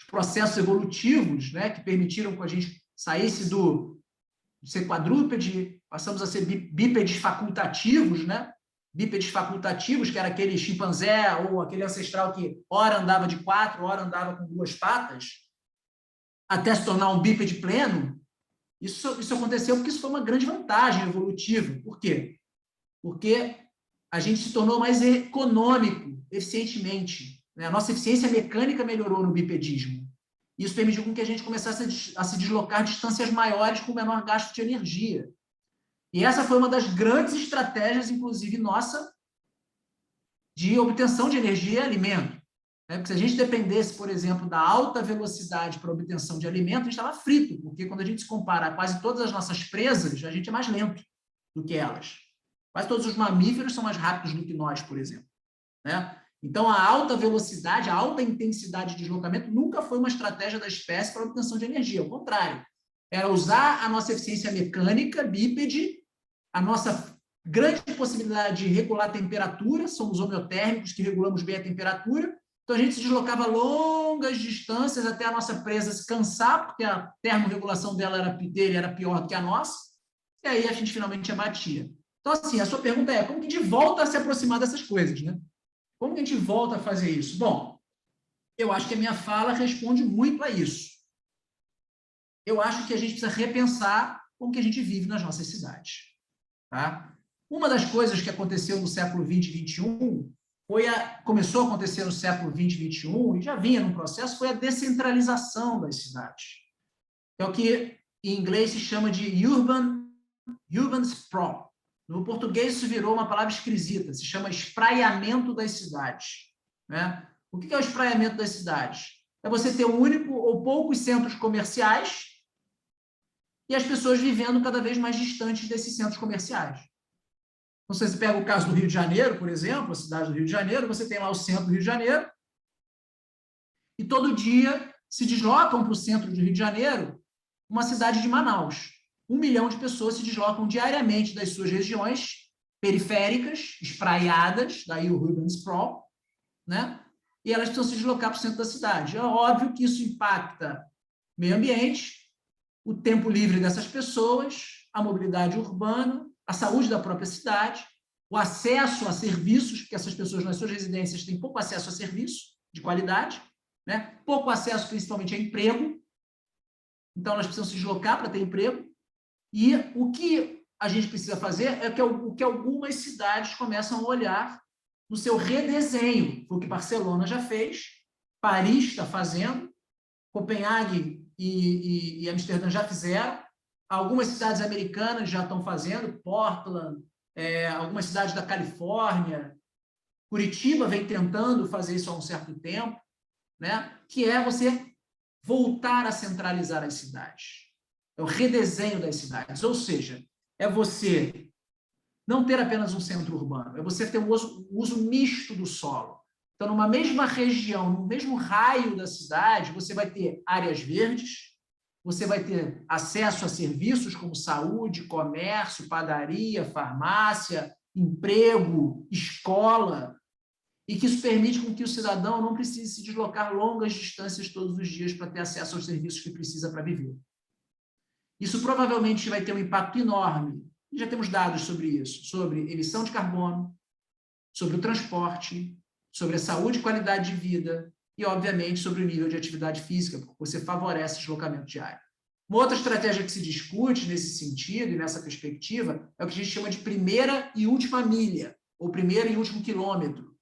os processos evolutivos, né, que permitiram que a gente saísse de ser quadrúpede, passamos a ser bípedes facultativos, né? Bípedes facultativos, que era aquele chimpanzé ou aquele ancestral que ora andava de 4, ora andava com 2 patas, até se tornar um bípede pleno. Isso aconteceu porque isso foi uma grande vantagem evolutiva. Por quê? Porque a gente se tornou mais econômico, eficientemente, né? A nossa eficiência mecânica melhorou no bipedismo. Isso permitiu com que a gente começasse a se deslocar distâncias maiores com menor gasto de energia. E essa foi uma das grandes estratégias, inclusive nossa, de obtenção de energia e alimento. Porque se a gente dependesse, por exemplo, da alta velocidade para obtenção de alimento, a gente estava frito, porque quando a gente se compara a quase todas as nossas presas, a gente é mais lento do que elas. Quase todos os mamíferos são mais rápidos do que nós, por exemplo, né? Então, a alta velocidade, a alta intensidade de deslocamento nunca foi uma estratégia da espécie para a obtenção de energia. Ao contrário, era usar a nossa eficiência mecânica, bípede, a nossa grande possibilidade de regular a temperatura, somos homeotérmicos que regulamos bem a temperatura, então a gente se deslocava longas distâncias até a nossa presa se cansar, porque a termorregulação dele era pior do que a nossa, e aí a gente finalmente abatia. Então, assim, a sua pergunta é, como que a gente volta a se aproximar dessas coisas, né? Como que a gente volta a fazer isso? Bom, eu acho que a minha fala responde muito a isso. Eu acho que a gente precisa repensar como que a gente vive nas nossas cidades. Tá? Uma das coisas que aconteceu no século XX e XXI, começou a acontecer no século XX e XXI, e já vinha num processo, foi a descentralização das cidades. É o que em inglês se chama de urban sprawl. No português isso virou uma palavra esquisita, se chama espraiamento das cidades, né? O que é o espraiamento das cidades? É você ter um único ou poucos centros comerciais e as pessoas vivendo cada vez mais distantes desses centros comerciais. Então, se você pega o caso do Rio de Janeiro, por exemplo, a cidade do Rio de Janeiro, você tem lá o centro do Rio de Janeiro e todo dia se deslocam para o centro do Rio de Janeiro uma cidade de Manaus. 1 milhão de pessoas se deslocam diariamente das suas regiões periféricas, espraiadas, daí o urban sprawl, né? E elas precisam se deslocar para o centro da cidade. É óbvio que isso impacta o meio ambiente, o tempo livre dessas pessoas, a mobilidade urbana, a saúde da própria cidade, o acesso a serviços, porque essas pessoas nas suas residências têm pouco acesso a serviço de qualidade, né? Pouco acesso principalmente a emprego, então elas precisam se deslocar para ter emprego. E o que a gente precisa fazer é o que algumas cidades começam a olhar no seu redesenho. Foi o que Barcelona já fez, Paris está fazendo, Copenhague e Amsterdã já fizeram, algumas cidades americanas já estão fazendo, Portland, algumas cidades da Califórnia, Curitiba vem tentando fazer isso há um certo tempo, né? Que é você voltar a centralizar as cidades. É o redesenho das cidades, ou seja, é você não ter apenas um centro urbano, é você ter um uso misto do solo. Então, numa mesma região, no mesmo raio da cidade, você vai ter áreas verdes, você vai ter acesso a serviços como saúde, comércio, padaria, farmácia, emprego, escola, e que isso permite com que o cidadão não precise se deslocar longas distâncias todos os dias para ter acesso aos serviços que precisa para viver. Isso provavelmente vai ter um impacto enorme, e já temos dados sobre isso, sobre emissão de carbono, sobre o transporte, sobre a saúde e qualidade de vida e, obviamente, sobre o nível de atividade física, porque você favorece o deslocamento diário. Uma outra estratégia que se discute nesse sentido e nessa perspectiva é o que a gente chama de primeira e última milha, ou primeiro e último quilômetro,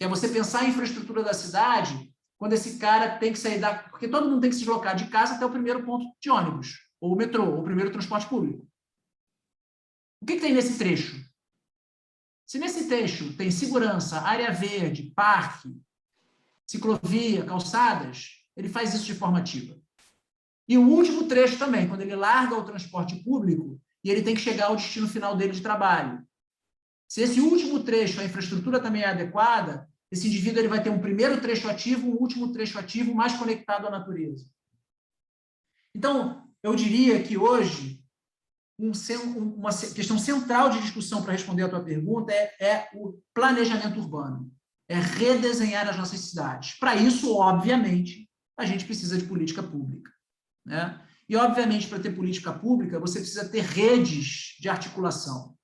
que é você pensar a infraestrutura da cidade quando esse cara tem que sair porque todo mundo tem que se deslocar de casa até o primeiro ponto de ônibus, ou o metrô, ou o primeiro transporte público. O que tem nesse trecho? Se nesse trecho tem segurança, área verde, parque, ciclovia, calçadas, ele faz isso de forma ativa. E o último trecho também, quando ele larga o transporte público e ele tem que chegar ao destino final dele de trabalho. Se esse último trecho, a infraestrutura também é adequada, esse indivíduo ele vai ter um primeiro trecho ativo, um último trecho ativo mais conectado à natureza. Então, eu diria que hoje, uma questão central de discussão para responder a tua pergunta é o planejamento urbano. é redesenhar as nossas cidades. Para isso, obviamente, a gente precisa de política pública, né? E, obviamente, para ter política pública, você precisa ter redes de articulação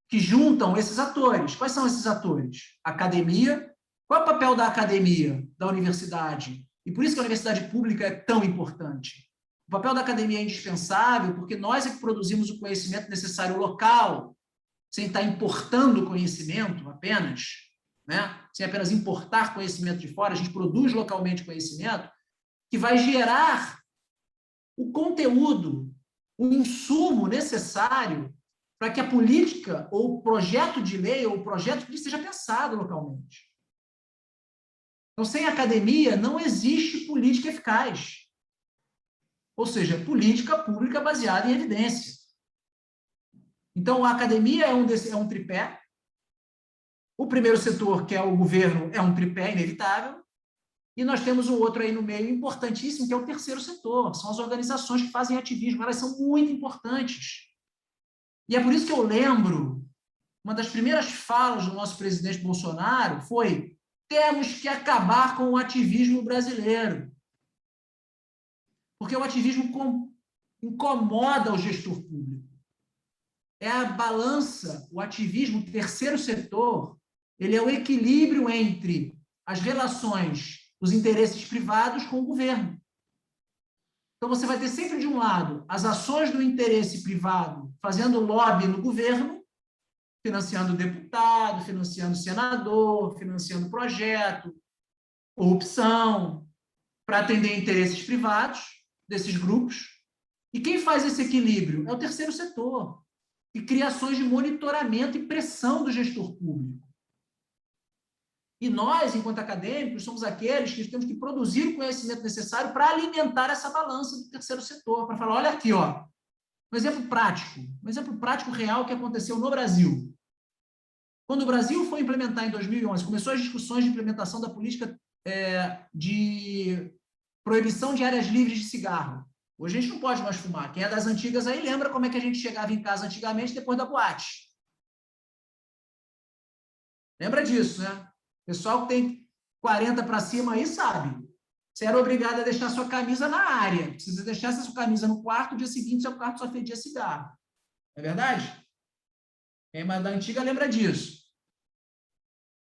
que juntam esses atores. Quais são esses atores? Academia. Qual é o papel da academia, da universidade? E por isso que a universidade pública é tão importante. O papel da academia é indispensável, porque nós é que produzimos o conhecimento necessário local, sem estar importando conhecimento apenas, né? Sem apenas importar conhecimento de fora, a gente produz localmente conhecimento que vai gerar o conteúdo, o insumo necessário para que a política, ou o projeto de lei, ou o projeto de seja pensado localmente. Então, sem academia, não existe política eficaz. Ou seja, política pública baseada em evidência. Então, a academia é um tripé. O primeiro setor, que é o governo, é um tripé inevitável. E nós temos um outro aí no meio importantíssimo, que é o terceiro setor. São as organizações que fazem ativismo. Elas são muito importantes. E é por isso que eu lembro, uma das primeiras falas do nosso presidente Bolsonaro foi: temos que acabar com o ativismo brasileiro. Porque o ativismo incomoda o gestor público. É a balança, o ativismo, o terceiro setor, ele é o equilíbrio entre as relações, os interesses privados com o governo. Então, você vai ter sempre, de um lado, as ações do interesse privado fazendo lobby no governo, financiando deputado, financiando senador, financiando projeto, corrupção, para atender interesses privados desses grupos. E quem faz esse equilíbrio? É o terceiro setor, e cria ações de monitoramento e pressão do gestor público. E nós, enquanto acadêmicos, somos aqueles que temos que produzir o conhecimento necessário para alimentar essa balança do terceiro setor, para falar: olha aqui, ó, um exemplo prático real que aconteceu no Brasil. Quando o Brasil foi implementar em 2011, começou as discussões de implementação da política de proibição de áreas livres de cigarro. Hoje a gente não pode mais fumar. Quem é das antigas aí lembra como é que a gente chegava em casa antigamente depois da boate. Lembra disso, né? O pessoal que tem 40 para cima aí sabe. Você era obrigado a deixar sua camisa na área. Se você deixasse a sua camisa no quarto, no dia seguinte seu quarto só fedia cigarro. Não é verdade? Quem é mais da antiga lembra disso.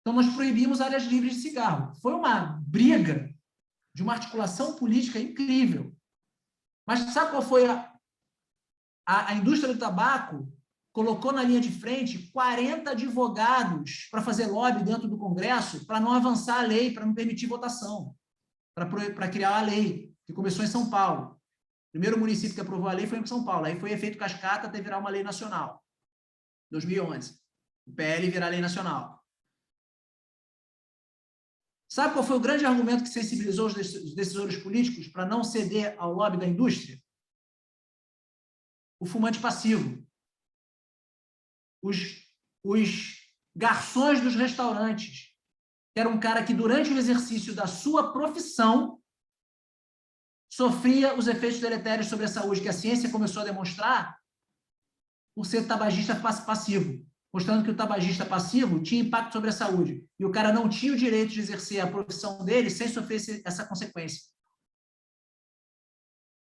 Então, nós proibimos áreas livres de cigarro. Foi uma briga de uma articulação política incrível. Mas sabe qual foi a indústria do tabaco? Colocou na linha de frente 40 advogados para fazer lobby dentro do Congresso para não avançar a lei, para não permitir votação, para criar a lei, que começou em São Paulo. O primeiro município que aprovou a lei foi em São Paulo. Aí foi efeito cascata até virar uma lei nacional. 2011. O PL virar lei nacional. Sabe qual foi o grande argumento que sensibilizou os decisores políticos para não ceder ao lobby da indústria? O fumante passivo. Os garçons dos restaurantes. Era um cara que, durante o exercício da sua profissão, sofria os efeitos deletérios sobre a saúde, que a ciência começou a demonstrar por ser tabagista passivo, mostrando que o tabagista passivo tinha impacto sobre a saúde. E o cara não tinha o direito de exercer a profissão dele sem sofrer essa consequência.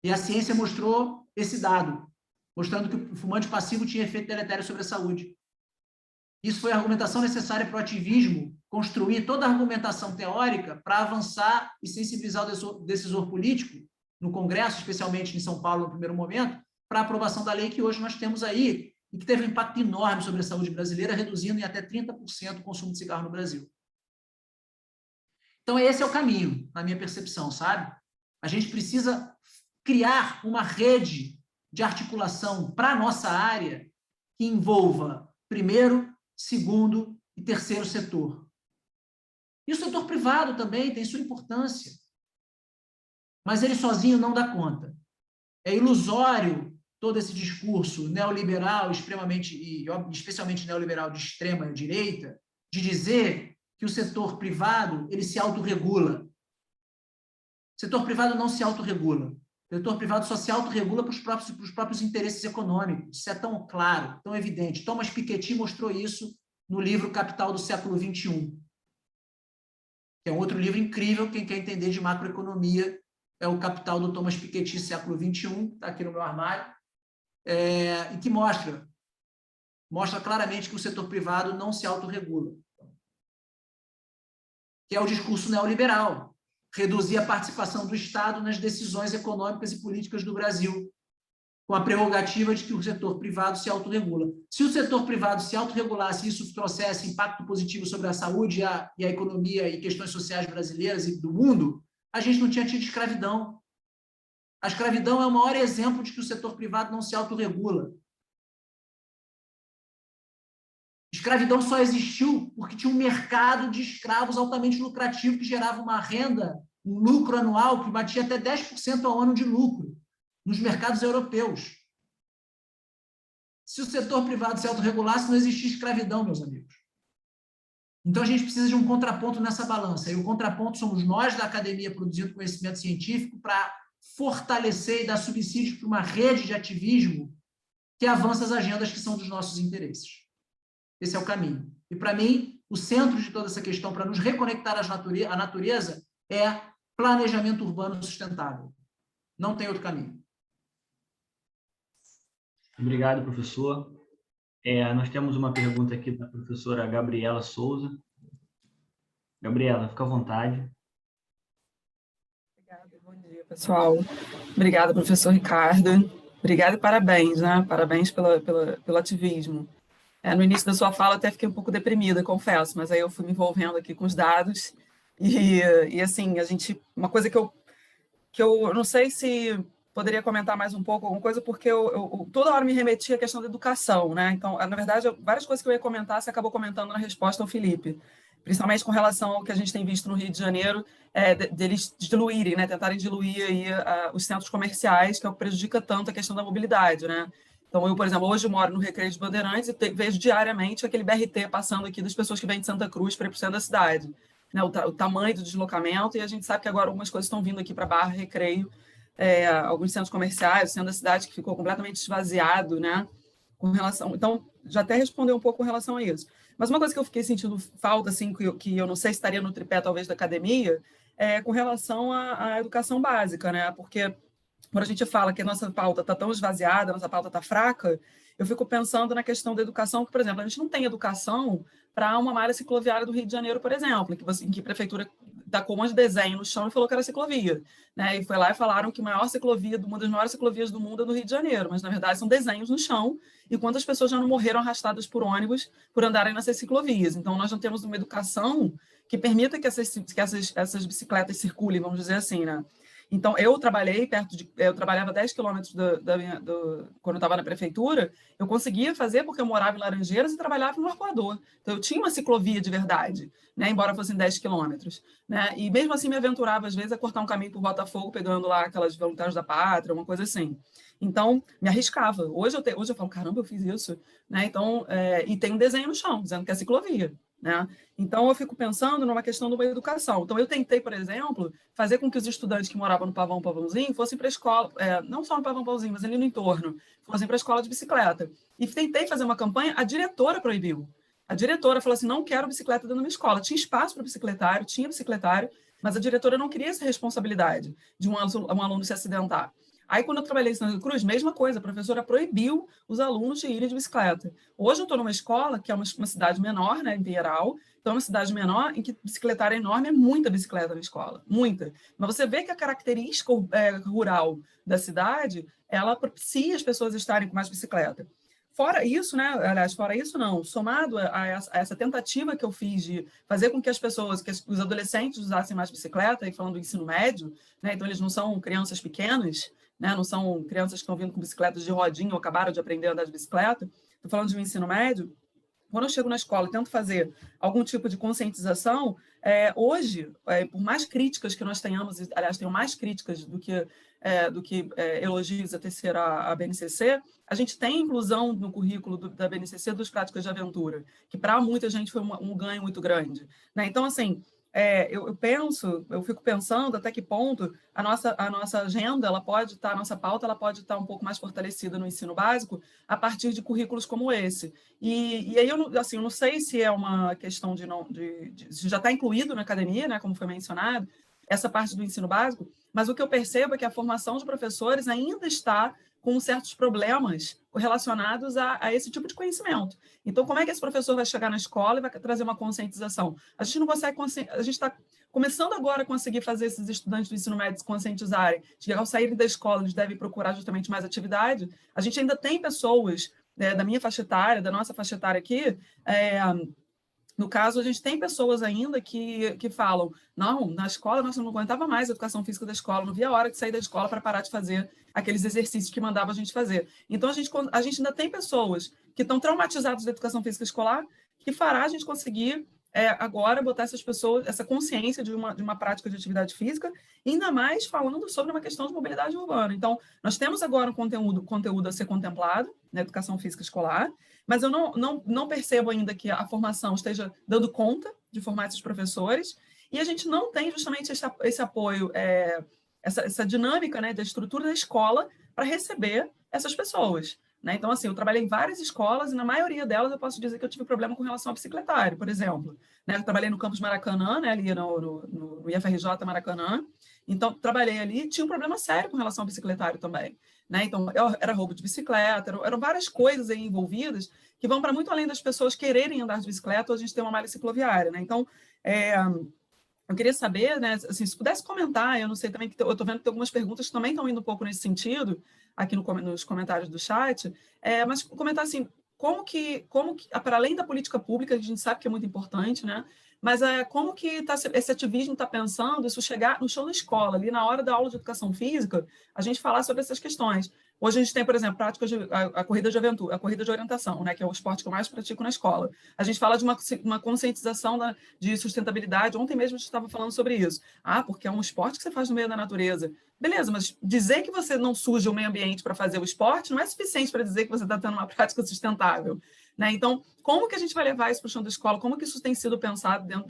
E a ciência mostrou esse dado, mostrando que o fumante passivo tinha efeito deletério sobre a saúde. Isso foi a argumentação necessária para o ativismo construir toda a argumentação teórica para avançar e sensibilizar o decisor político no Congresso, especialmente em São Paulo, no primeiro momento, para a aprovação da lei que hoje nós temos aí, e que teve um impacto enorme sobre a saúde brasileira, reduzindo em até 30% o consumo de cigarro no Brasil. Então, esse é o caminho, na minha percepção, sabe? A gente precisa criar uma rede de articulação para a nossa área que envolva primeiro, segundo e terceiro setor. E o setor privado também tem sua importância. Mas ele sozinho não dá conta. É ilusório todo esse discurso neoliberal, especialmente neoliberal de extrema direita, de dizer que o setor privado ele se autorregula. O setor privado não se autorregula. O setor privado só se autorregula para os próprios interesses econômicos. Isso é tão claro, tão evidente. Thomas Piketty mostrou isso no livro Capital do Século XXI. que é um outro livro incrível, quem quer entender de macroeconomia, é o Capital do Thomas Piketty, século XXI, está aqui no meu armário, e que mostra claramente que o setor privado não se autorregula, que é o discurso neoliberal, reduzir a participação do Estado nas decisões econômicas e políticas do Brasil, com a prerrogativa de que o setor privado se autorregula. Se o setor privado se autorregulasse e isso trouxesse impacto positivo sobre a saúde e a economia e questões sociais brasileiras e do mundo, a gente não tinha tido escravidão. A escravidão é o maior exemplo de que o setor privado não se autorregula. Escravidão só existiu porque tinha um mercado de escravos altamente lucrativo que gerava uma renda, um lucro anual que batia até 10% ao ano de lucro nos mercados europeus. Se o setor privado se autorregulasse, não existia escravidão, meus amigos. Então, a gente precisa de um contraponto nessa balança. E o contraponto somos nós da academia produzindo conhecimento científico para fortalecer e dar subsídio para uma rede de ativismo que avança as agendas que são dos nossos interesses. Esse é o caminho. E, para mim, o centro de toda essa questão, para nos reconectar à natureza, é planejamento urbano sustentável. Não tem outro caminho. Obrigado, professor. Nós temos uma pergunta aqui da professora Gabriela Souza. Gabriela, fica à vontade. Obrigada, bom dia, pessoal. Obrigada, professor Ricardo. Obrigada e parabéns, né? Parabéns pelo ativismo. No início da sua fala, até fiquei um pouco deprimida, confesso, mas aí eu fui me envolvendo aqui com os dados e assim, uma coisa que eu não sei se poderia comentar mais um pouco, alguma coisa, porque eu toda hora me remetia à questão da educação, né? Então, na verdade, várias coisas que eu ia comentar, você acabou comentando na resposta ao Felipe, principalmente com relação ao que a gente tem visto no Rio de Janeiro, deles diluírem, né? Tentarem diluir aí, os centros comerciais, que é o que prejudica tanto a questão da mobilidade, né? Então, eu, por exemplo, hoje moro no Recreio de Bandeirantes e vejo diariamente aquele BRT passando aqui das pessoas que vêm de Santa Cruz para ir para o centro da cidade. Né? O tamanho do deslocamento, e a gente sabe que agora algumas coisas estão vindo aqui para Barra, Recreio, alguns centros comerciais, o centro da cidade que ficou completamente esvaziado, né? Com relação... Então, já até respondeu um pouco com relação a isso. Mas uma coisa que eu fiquei sentindo falta, assim, que eu não sei se estaria no tripé, talvez, da academia, é com relação à educação básica, né? Porque quando a gente fala que a nossa pauta está tão esvaziada, a nossa pauta está fraca, eu fico pensando na questão da educação, que, por exemplo, a gente não tem educação para uma malha cicloviária do Rio de Janeiro, por exemplo, em que a prefeitura tacou um monte de desenho no chão e falou que era ciclovia, né? E foi lá e falaram que a maior ciclovia, uma das maiores ciclovias do mundo é do Rio de Janeiro, mas, na verdade, são desenhos no chão, e quantas pessoas já não morreram arrastadas por ônibus por andarem nessas ciclovias. Então, nós não temos uma educação que permita que essas bicicletas circulem, vamos dizer assim, né? Então, eu trabalhava 10 quilômetros quando eu estava na prefeitura, eu conseguia fazer porque eu morava em Laranjeiras e trabalhava no Arcoador. Então, eu tinha uma ciclovia de verdade, né, embora fossem 10 quilômetros. Né, e mesmo assim me aventurava, às vezes, a cortar um caminho por Botafogo, pegando lá aquelas voluntários da pátria, uma coisa assim. Então, me arriscava. Hoje eu falo, caramba, eu fiz isso. Né, então, e tem um desenho no chão, dizendo que é ciclovia. Né? Então, eu fico pensando numa questão de uma educação. Então, eu tentei, por exemplo, fazer com que os estudantes que moravam no Pavãozinho fossem para a escola, não só no Pavãozinho, mas ali no entorno, fossem para a escola de bicicleta. E tentei fazer uma campanha, a diretora proibiu. A diretora falou assim, não quero bicicleta dentro da minha escola. Tinha espaço para bicicletário, tinha bicicletário, mas a diretora não queria essa responsabilidade de um aluno se acidentar. Aí, quando eu trabalhei em Santa Cruz, mesma coisa, a professora proibiu os alunos de irem de bicicleta. Hoje eu estou numa escola, que é uma cidade menor, né, em Pinheiral, então é uma cidade menor em que bicicletária enorme, é muita bicicleta na escola, muita. Mas você vê que a característica rural da cidade, ela propicia as pessoas estarem com mais bicicleta. Fora isso, né? Aliás, fora isso não, somado a essa tentativa que eu fiz de fazer com que os adolescentes usassem mais bicicleta, e falando do ensino médio, né? Então eles não são crianças pequenas, né? Não são crianças que estão vindo com bicicletas de rodinha ou acabaram de aprender a andar de bicicleta, estou falando de um ensino médio. Quando eu chego na escola e tento fazer algum tipo de conscientização, hoje, por mais críticas que nós tenhamos, aliás, tenho mais críticas do que elogios a tecer a BNCC, a gente tem inclusão no currículo da BNCC dos práticas de aventura, que para muita gente foi um ganho muito grande. Né? Então, assim, eu fico pensando até que ponto a nossa agenda, a nossa pauta, ela pode estar um pouco mais fortalecida no ensino básico a partir de currículos como esse. E aí, eu não sei se é uma questão se já está incluído na academia, né, como foi mencionado, essa parte do ensino básico, mas o que eu percebo é que a formação de professores ainda está com certos problemas relacionados a esse tipo de conhecimento. Então, como é que esse professor vai chegar na escola e vai trazer uma conscientização? A gente não consegue, a gente está começando agora a conseguir fazer esses estudantes do ensino médio se conscientizarem de que, ao saírem da escola, eles devem procurar justamente mais atividade. A gente ainda tem pessoas da minha faixa etária, da nossa faixa etária aqui, no caso, a gente tem pessoas ainda que falam, não, na escola, nossa, eu não aguentava mais a educação física da escola, não via a hora de sair da escola para parar de fazer aqueles exercícios que mandava a gente fazer. Então, a gente ainda tem pessoas que estão traumatizadas da educação física escolar, que fará a gente conseguir agora botar essas pessoas, essa consciência de uma prática de atividade física, ainda mais falando sobre uma questão de mobilidade urbana. Então, nós temos agora um conteúdo a ser contemplado na educação física escolar, mas eu não percebo ainda que a formação esteja dando conta de formar esses professores, e a gente não tem justamente esse apoio, essa dinâmica, né, da estrutura da escola para receber essas pessoas. Né? Então, assim, eu trabalhei em várias escolas e na maioria delas eu posso dizer que eu tive problema com relação ao bicicletário, por exemplo. Né? Eu trabalhei no campus Maracanã, né, ali no IFRJ Maracanã, então trabalhei ali e tinha um problema sério com relação ao bicicletário também. Né? Então, era roubo de bicicleta, eram várias coisas aí envolvidas que vão para muito além das pessoas quererem andar de bicicleta ou a gente ter uma malha cicloviária. Né? Então, eu queria saber, né, assim, se pudesse comentar, eu não sei também, que eu estou vendo que tem algumas perguntas que também estão indo um pouco nesse sentido, aqui nos comentários do chat, mas comentar assim, como que, para além da política pública, que a gente sabe que é muito importante, né, mas como que esse ativismo está pensando isso chegar no chão da escola, ali na hora da aula de educação física, a gente falar sobre essas questões. Hoje a gente tem, por exemplo, a corrida de aventura, a corrida de orientação, né, que é o esporte que eu mais pratico na escola. A gente fala de uma conscientização de sustentabilidade. Ontem mesmo a gente estava falando sobre isso. Porque é um esporte que você faz no meio da natureza. Beleza, mas dizer que você não suja o meio ambiente para fazer o esporte não é suficiente para dizer que você está tendo uma prática sustentável. Né? Então, como que a gente vai levar isso para o chão da escola? Como que isso tem sido pensado dentro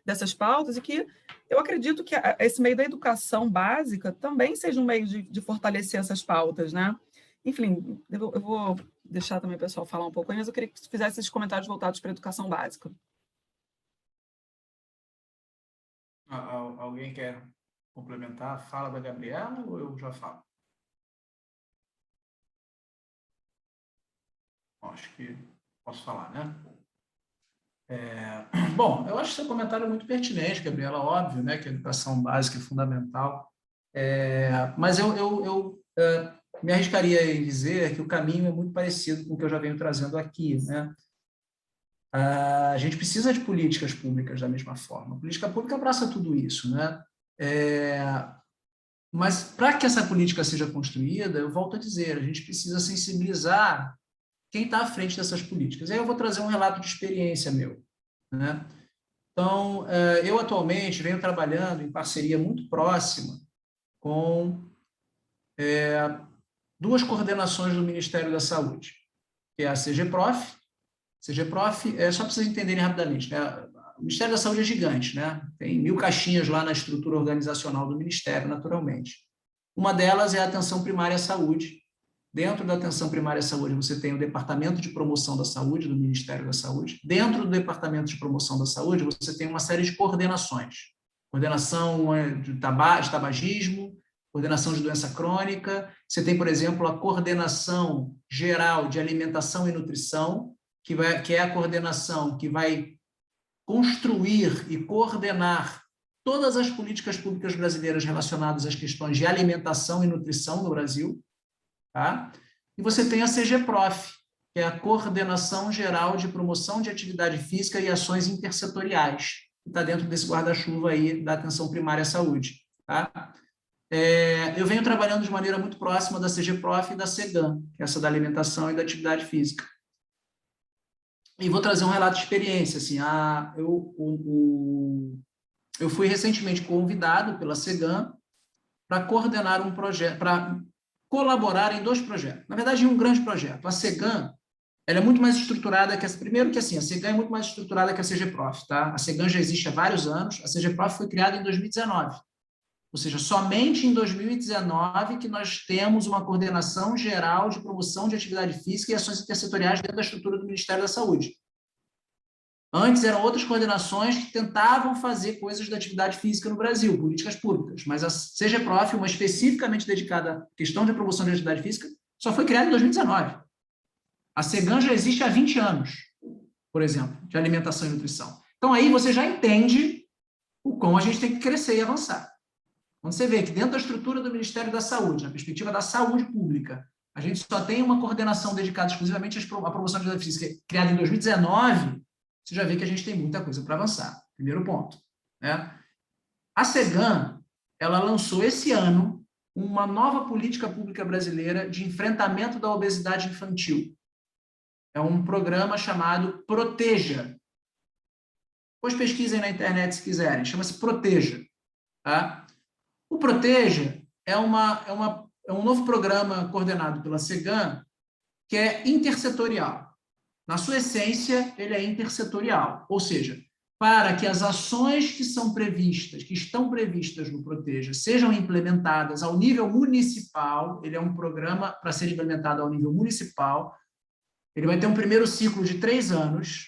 dessas pautas? E que eu acredito que esse meio da educação básica também seja um meio de fortalecer essas pautas, né? Enfim, eu vou deixar também o pessoal falar um pouco, mas eu queria que você fizesse esses comentários voltados para a educação básica. Alguém quer complementar a fala da Gabriela ou eu já falo? Acho que posso falar, né? Bom, eu acho que seu comentário é muito pertinente, Gabriela, óbvio, né, que a educação básica é fundamental, mas eu me arriscaria em dizer que o caminho é muito parecido com o que eu já venho trazendo aqui, né? A gente precisa de políticas públicas da mesma forma. A política pública abraça tudo isso, né? Mas para que essa política seja construída, eu volto a dizer, a gente precisa sensibilizar quem está à frente dessas políticas. Aí eu vou trazer um relato de experiência meu, né? Então, eu atualmente venho trabalhando em parceria muito próxima com duas coordenações do Ministério da Saúde, que é a CGPROF. CGPROF, só para vocês entenderem rapidamente, né? O Ministério da Saúde é gigante, né? Tem 1000 caixinhas lá na estrutura organizacional do Ministério, naturalmente. Uma delas é a atenção primária à saúde. Dentro da atenção primária à saúde, você tem o Departamento de Promoção da Saúde, do Ministério da Saúde. Dentro do Departamento de Promoção da Saúde, você tem uma série de coordenações. Coordenação de tabagismo, coordenação de doença crônica. Você tem, por exemplo, a Coordenação Geral de Alimentação e Nutrição, que é a coordenação que vai construir e coordenar todas as políticas públicas brasileiras relacionadas às questões de alimentação e nutrição no Brasil. Tá? E você tem a CGPROF, que é a Coordenação Geral de Promoção de Atividade Física e Ações Intersetoriais, que está dentro desse guarda-chuva aí da atenção primária à saúde. Tá? Eu venho trabalhando de maneira muito próxima da CGPROF e da CEGAM, que é essa da alimentação e da atividade física. E vou trazer um relato de experiência. Assim, eu fui recentemente convidado pela CEGAM para coordenar um projeto, para colaborar em 2 projetos. Na verdade, em um grande projeto. A CEGAM ela é muito mais estruturada que primeiro que assim, a CEGAN é muito mais estruturada que a CGProf, tá? A CEGAN já existe há vários anos, a CGProf foi criada em 2019. Ou seja, somente em 2019 que nós temos uma coordenação geral de promoção de atividade física e ações intersetoriais dentro da estrutura do Ministério da Saúde. Antes eram outras coordenações que tentavam fazer coisas da atividade física no Brasil, políticas públicas, mas a CGProf, uma especificamente dedicada à questão de promoção de atividade física, só foi criada em 2019. A CEGAN já existe há 20 anos, por exemplo, de alimentação e nutrição. Então, aí você já entende o como a gente tem que crescer e avançar. Quando você vê que dentro da estrutura do Ministério da Saúde, na perspectiva da saúde pública, a gente só tem uma coordenação dedicada exclusivamente à promoção de atividade física, criada em 2019, você já vê que a gente tem muita coisa para avançar. Primeiro ponto. Né? A CEGAN, ela lançou esse ano uma nova política pública brasileira de enfrentamento da obesidade infantil. É um programa chamado Proteja. Depois pesquisem na internet se quiserem. Chama-se Proteja. Tá? O Proteja é um novo programa coordenado pela CEGAN que é intersetorial. Na sua essência, ele é intersetorial. Ou seja, para que as ações que estão previstas no Proteja, sejam implementadas ao nível municipal, ele é um programa para ser implementado ao nível municipal. Ele vai ter um primeiro ciclo de 3 anos,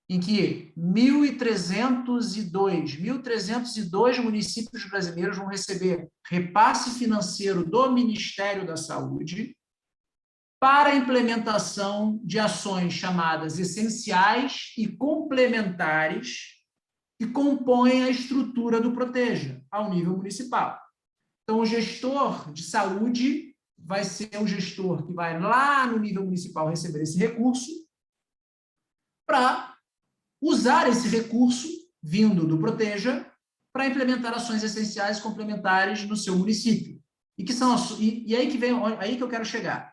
em que 1.302 municípios brasileiros vão receber repasse financeiro do Ministério da Saúde para a implementação de ações chamadas essenciais e complementares que compõem a estrutura do Proteja, ao nível municipal. Então, o gestor de saúde vai ser o gestor que vai lá no nível municipal receber esse recurso para usar esse recurso vindo do Proteja para implementar ações essenciais e complementares no seu município. E aí que eu quero chegar.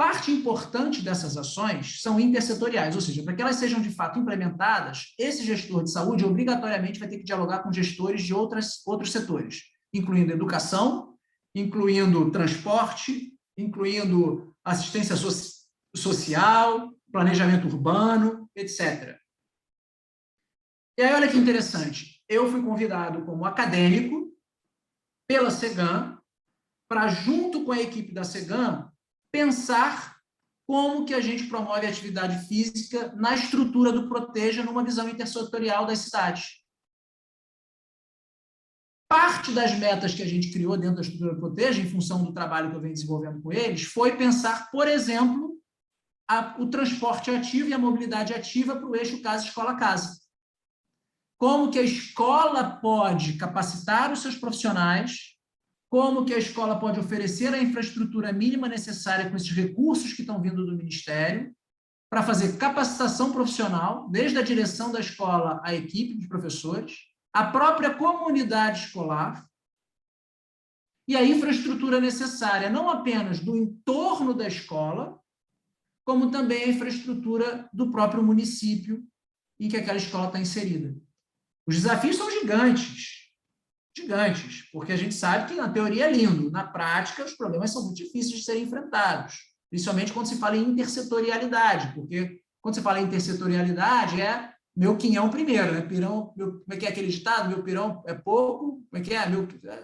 Parte importante dessas ações são intersetoriais, ou seja, para que elas sejam de fato implementadas, esse gestor de saúde obrigatoriamente vai ter que dialogar com gestores de outros setores, incluindo educação, incluindo transporte, incluindo assistência social, planejamento urbano, etc. E aí, olha que interessante, eu fui convidado como acadêmico pela CEGAN para, junto com a equipe da CEGAN, pensar como que a gente promove a atividade física na estrutura do Proteja numa visão intersetorial das cidades. Parte das metas que a gente criou dentro da estrutura do Proteja, em função do trabalho que eu venho desenvolvendo com eles, foi pensar, por exemplo, o transporte ativo e a mobilidade ativa para o eixo casa, escola, casa. Como que a escola pode capacitar os seus profissionais, como que a escola pode oferecer a infraestrutura mínima necessária com esses recursos que estão vindo do Ministério, para fazer capacitação profissional, desde a direção da escola à equipe de professores, a própria comunidade escolar, e a infraestrutura necessária, não apenas do entorno da escola, como também a infraestrutura do próprio município em que aquela escola está inserida. Os desafios são gigantes, porque a gente sabe que na teoria é lindo, na prática os problemas são muito difíceis de serem enfrentados, principalmente quando se fala em intersetorialidade, porque quando se fala em intersetorialidade é meu quinhão primeiro, né? Pirão, como é que é aquele ditado? Meu pirão é pouco, como é que é?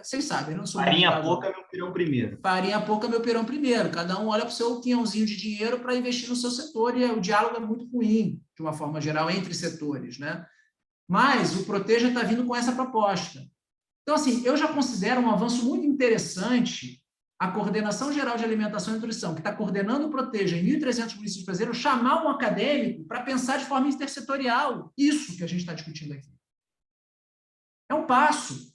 Vocês sabem, eu não sou farinha pouca, meu pirão primeiro. Farinha pouca, meu pirão primeiro. Cada um olha para o seu quinhãozinho de dinheiro para investir no seu setor e o diálogo é muito ruim, de uma forma geral, entre setores, né? Mas o Proteja está vindo com essa proposta. Então, assim, eu já considero um avanço muito interessante a Coordenação Geral de Alimentação e Nutrição, que está coordenando o Proteja em 1.300 municípios brasileiros, chamar um acadêmico para pensar de forma intersetorial. Isso que a gente está discutindo aqui. É um passo.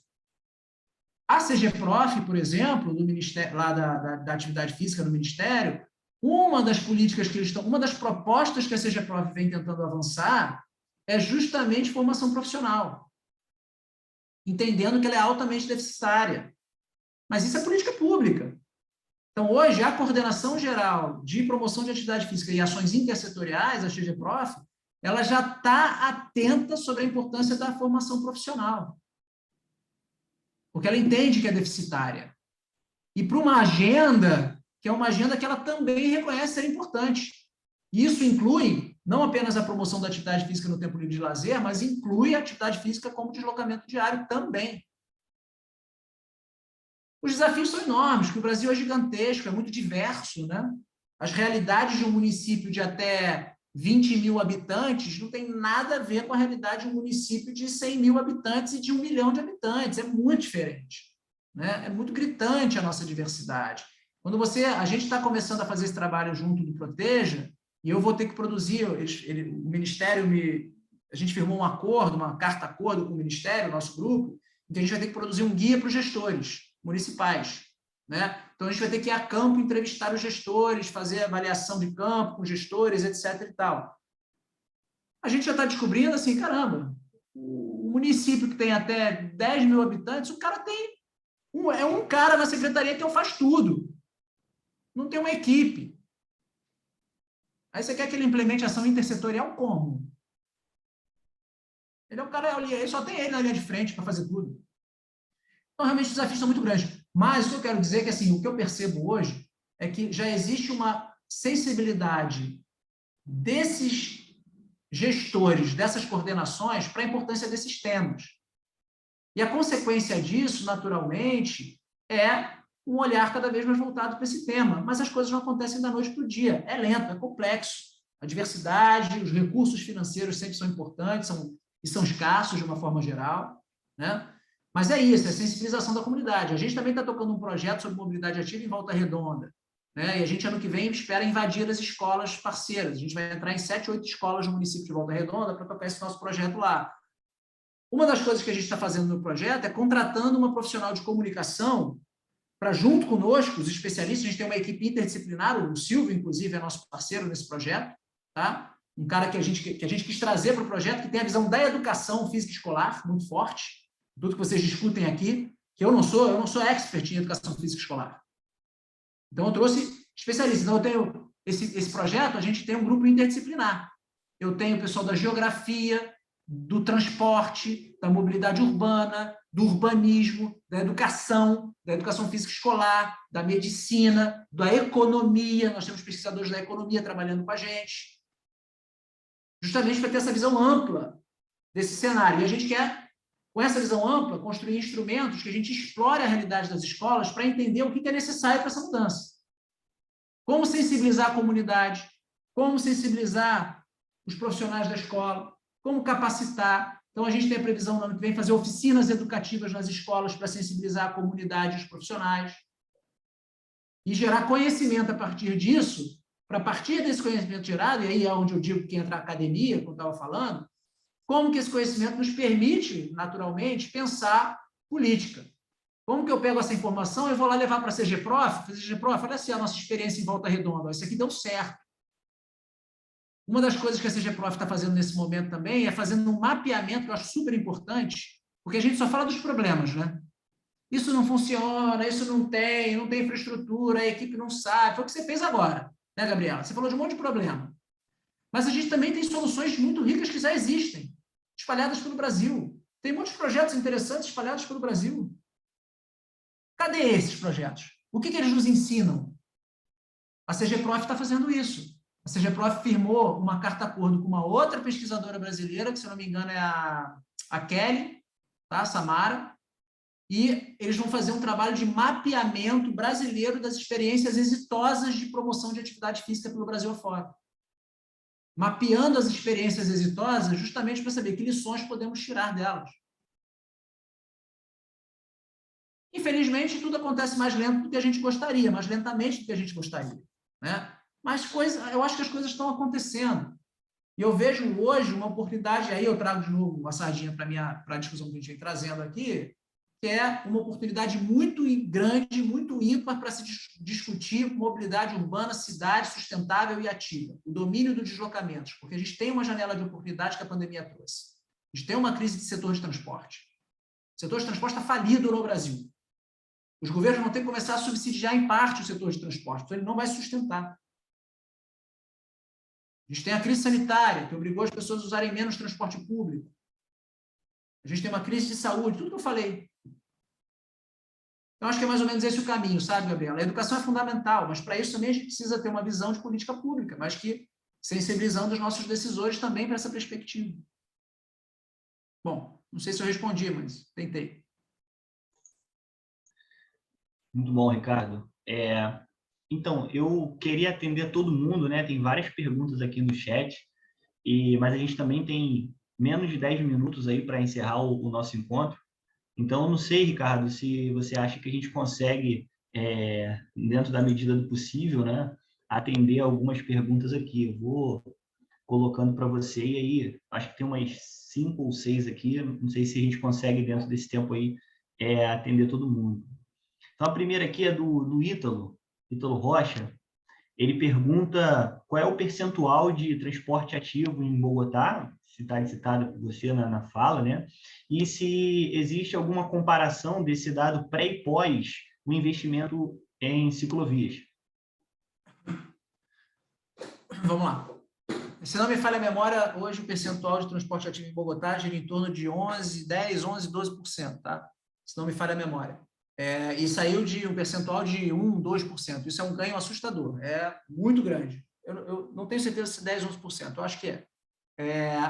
A CGProf, por exemplo, do Ministério, lá da Atividade Física no Ministério, uma das políticas que eles estão, uma das propostas que a CGProf vem tentando avançar é justamente formação profissional, entendendo que ela é altamente deficitária. Mas isso é política pública. Então, hoje, a Coordenação Geral de Promoção de Atividade Física e Ações Intersetoriais, a CGProf, ela já está atenta sobre a importância da formação profissional. Porque ela entende que é deficitária. E para uma agenda, que é uma agenda que ela também reconhece ser importante. E isso inclui não apenas a promoção da atividade física no tempo livre de lazer, mas inclui a atividade física como deslocamento diário também. Os desafios são enormes, porque o Brasil é gigantesco, é muito diverso, né? As realidades de um município de até 20 mil habitantes não tem nada a ver com a realidade de um município de 100 mil habitantes e de 1 milhão de habitantes. É muito diferente, né? É muito gritante a nossa diversidade. Quando a gente está começando a fazer esse trabalho junto do Proteja, e eu vou ter que produzir, o Ministério a gente firmou um acordo, uma carta-acordo com o Ministério, o nosso grupo, em que a gente vai ter que produzir um guia para os gestores municipais, né? Então, a gente vai ter que ir a campo entrevistar os gestores, fazer avaliação de campo com gestores, etc. e tal. A gente já está descobrindo assim, caramba, o município que tem até 10 mil habitantes, o cara tem um cara na secretaria que faz tudo. Não tem uma equipe. Aí você quer que ele implemente ação intersetorial como? Ele é um cara ali, só tem ele na linha de frente para fazer tudo. Então, realmente, os desafios são muito grandes. Mas o que eu quero dizer é que, assim, o que eu percebo hoje é que já existe uma sensibilidade desses gestores, dessas coordenações, para a importância desses temas. E a consequência disso, naturalmente, é um olhar cada vez mais voltado para esse tema. Mas as coisas não acontecem da noite para o dia. É lento, é complexo. A diversidade, os recursos financeiros sempre são importantes e são escassos de uma forma geral, né? Mas é isso, é sensibilização da comunidade. A gente também está tocando um projeto sobre mobilidade ativa em Volta Redonda, né? E a gente, ano que vem, espera invadir as escolas parceiras. A gente vai entrar em 7, 8 escolas no município de Volta Redonda para tocar esse nosso projeto lá. Uma das coisas que a gente está fazendo no projeto é contratando uma profissional de comunicação para, junto conosco, os especialistas, a gente tem uma equipe interdisciplinar, o Silvio, inclusive, é nosso parceiro nesse projeto, tá? Um cara que a gente quis trazer para o projeto, que tem a visão da educação física escolar muito forte, tudo que vocês discutem aqui, que eu não sou expert em educação física escolar. Então, eu trouxe especialistas. Então, eu tenho esse projeto, a gente tem um grupo interdisciplinar. Eu tenho o pessoal da geografia, do transporte, da mobilidade urbana, do urbanismo, da educação física escolar, da medicina, da economia. Nós temos pesquisadores da economia trabalhando com a gente, justamente para ter essa visão ampla desse cenário. E a gente quer, com essa visão ampla, construir instrumentos que a gente explore a realidade das escolas para entender o que é necessário para essa mudança. Como sensibilizar a comunidade, como sensibilizar os profissionais da escola, como capacitar. Então, a gente tem a previsão no ano que vem fazer oficinas educativas nas escolas para sensibilizar a comunidade e os profissionais e gerar conhecimento a partir disso, para a partir desse conhecimento gerado, e aí é onde eu digo que entra a academia, como eu estava falando, como que esse conhecimento nos permite, naturalmente, pensar política. Como que eu pego essa informação e vou lá levar para a CGProf, fazer CGProf, olha assim a nossa experiência em Volta Redonda, isso aqui deu certo. Uma das coisas que a CGProf está fazendo nesse momento também é fazendo um mapeamento, que eu acho super importante, porque a gente só fala dos problemas, né? Isso não funciona, isso não tem infraestrutura, a equipe não sabe. Foi o que você fez agora, né, Gabriela? Você falou de um monte de problema. Mas a gente também tem soluções muito ricas que já existem, espalhadas pelo Brasil. Tem muitos projetos interessantes espalhados pelo Brasil. Cadê esses projetos? O que eles nos ensinam? A CGProf está fazendo isso. A CGProf firmou uma carta-acordo com uma outra pesquisadora brasileira, que, se eu não me engano, é a Kelly, tá? Samara, e eles vão fazer um trabalho de mapeamento brasileiro das experiências exitosas de promoção de atividade física pelo Brasil afora. Mapeando as experiências exitosas justamente para saber que lições podemos tirar delas. Infelizmente, tudo acontece mais lento do que a gente gostaria, mais lentamente do que a gente gostaria, né? Mas eu acho que as coisas estão acontecendo. E eu vejo hoje uma oportunidade, aí eu trago de novo uma sardinha para a discussão que a gente vem trazendo aqui, que é uma oportunidade muito grande, muito ímpar para se discutir mobilidade urbana, cidade sustentável e ativa, o domínio dos deslocamentos, porque a gente tem uma janela de oportunidade que a pandemia trouxe. A gente tem uma crise de setor de transporte. O setor de transporte está falido no Brasil. Os governos vão ter que começar a subsidiar em parte o setor de transporte, então ele não vai sustentar. A gente tem a crise sanitária, que obrigou as pessoas a usarem menos transporte público. A gente tem uma crise de saúde, tudo que eu falei. Então, acho que é mais ou menos esse o caminho, sabe, Gabriela? A educação é fundamental, mas para isso também a gente precisa ter uma visão de política pública, mas que sensibilizando os nossos decisores também para essa perspectiva. Bom, não sei se eu respondi, mas tentei. Muito bom, Ricardo. Então, eu queria atender todo mundo, né? Tem várias perguntas aqui no chat, mas a gente também tem menos de 10 minutos aí para encerrar o nosso encontro. Então, eu não sei, Ricardo, se você acha que a gente consegue, dentro da medida do possível, né, atender algumas perguntas aqui. Eu vou colocando para você, e aí acho que tem umas 5 ou 6 aqui, não sei se a gente consegue, dentro desse tempo aí, atender todo mundo. Então, a primeira aqui é do Ítalo Rocha. Ele pergunta qual é o percentual de transporte ativo em Bogotá, cidade citada por você na fala, né? E se existe alguma comparação desse dado pré e pós o investimento em ciclovias. Vamos lá. Se não me falha a memória, hoje o percentual de transporte ativo em Bogotá gira em torno de 10, 11, 12%, tá? Se não me falha a memória. E saiu de um percentual de 1, 2%. Isso é um ganho assustador, é muito grande. Eu não tenho certeza se 10, 11%, eu acho que é.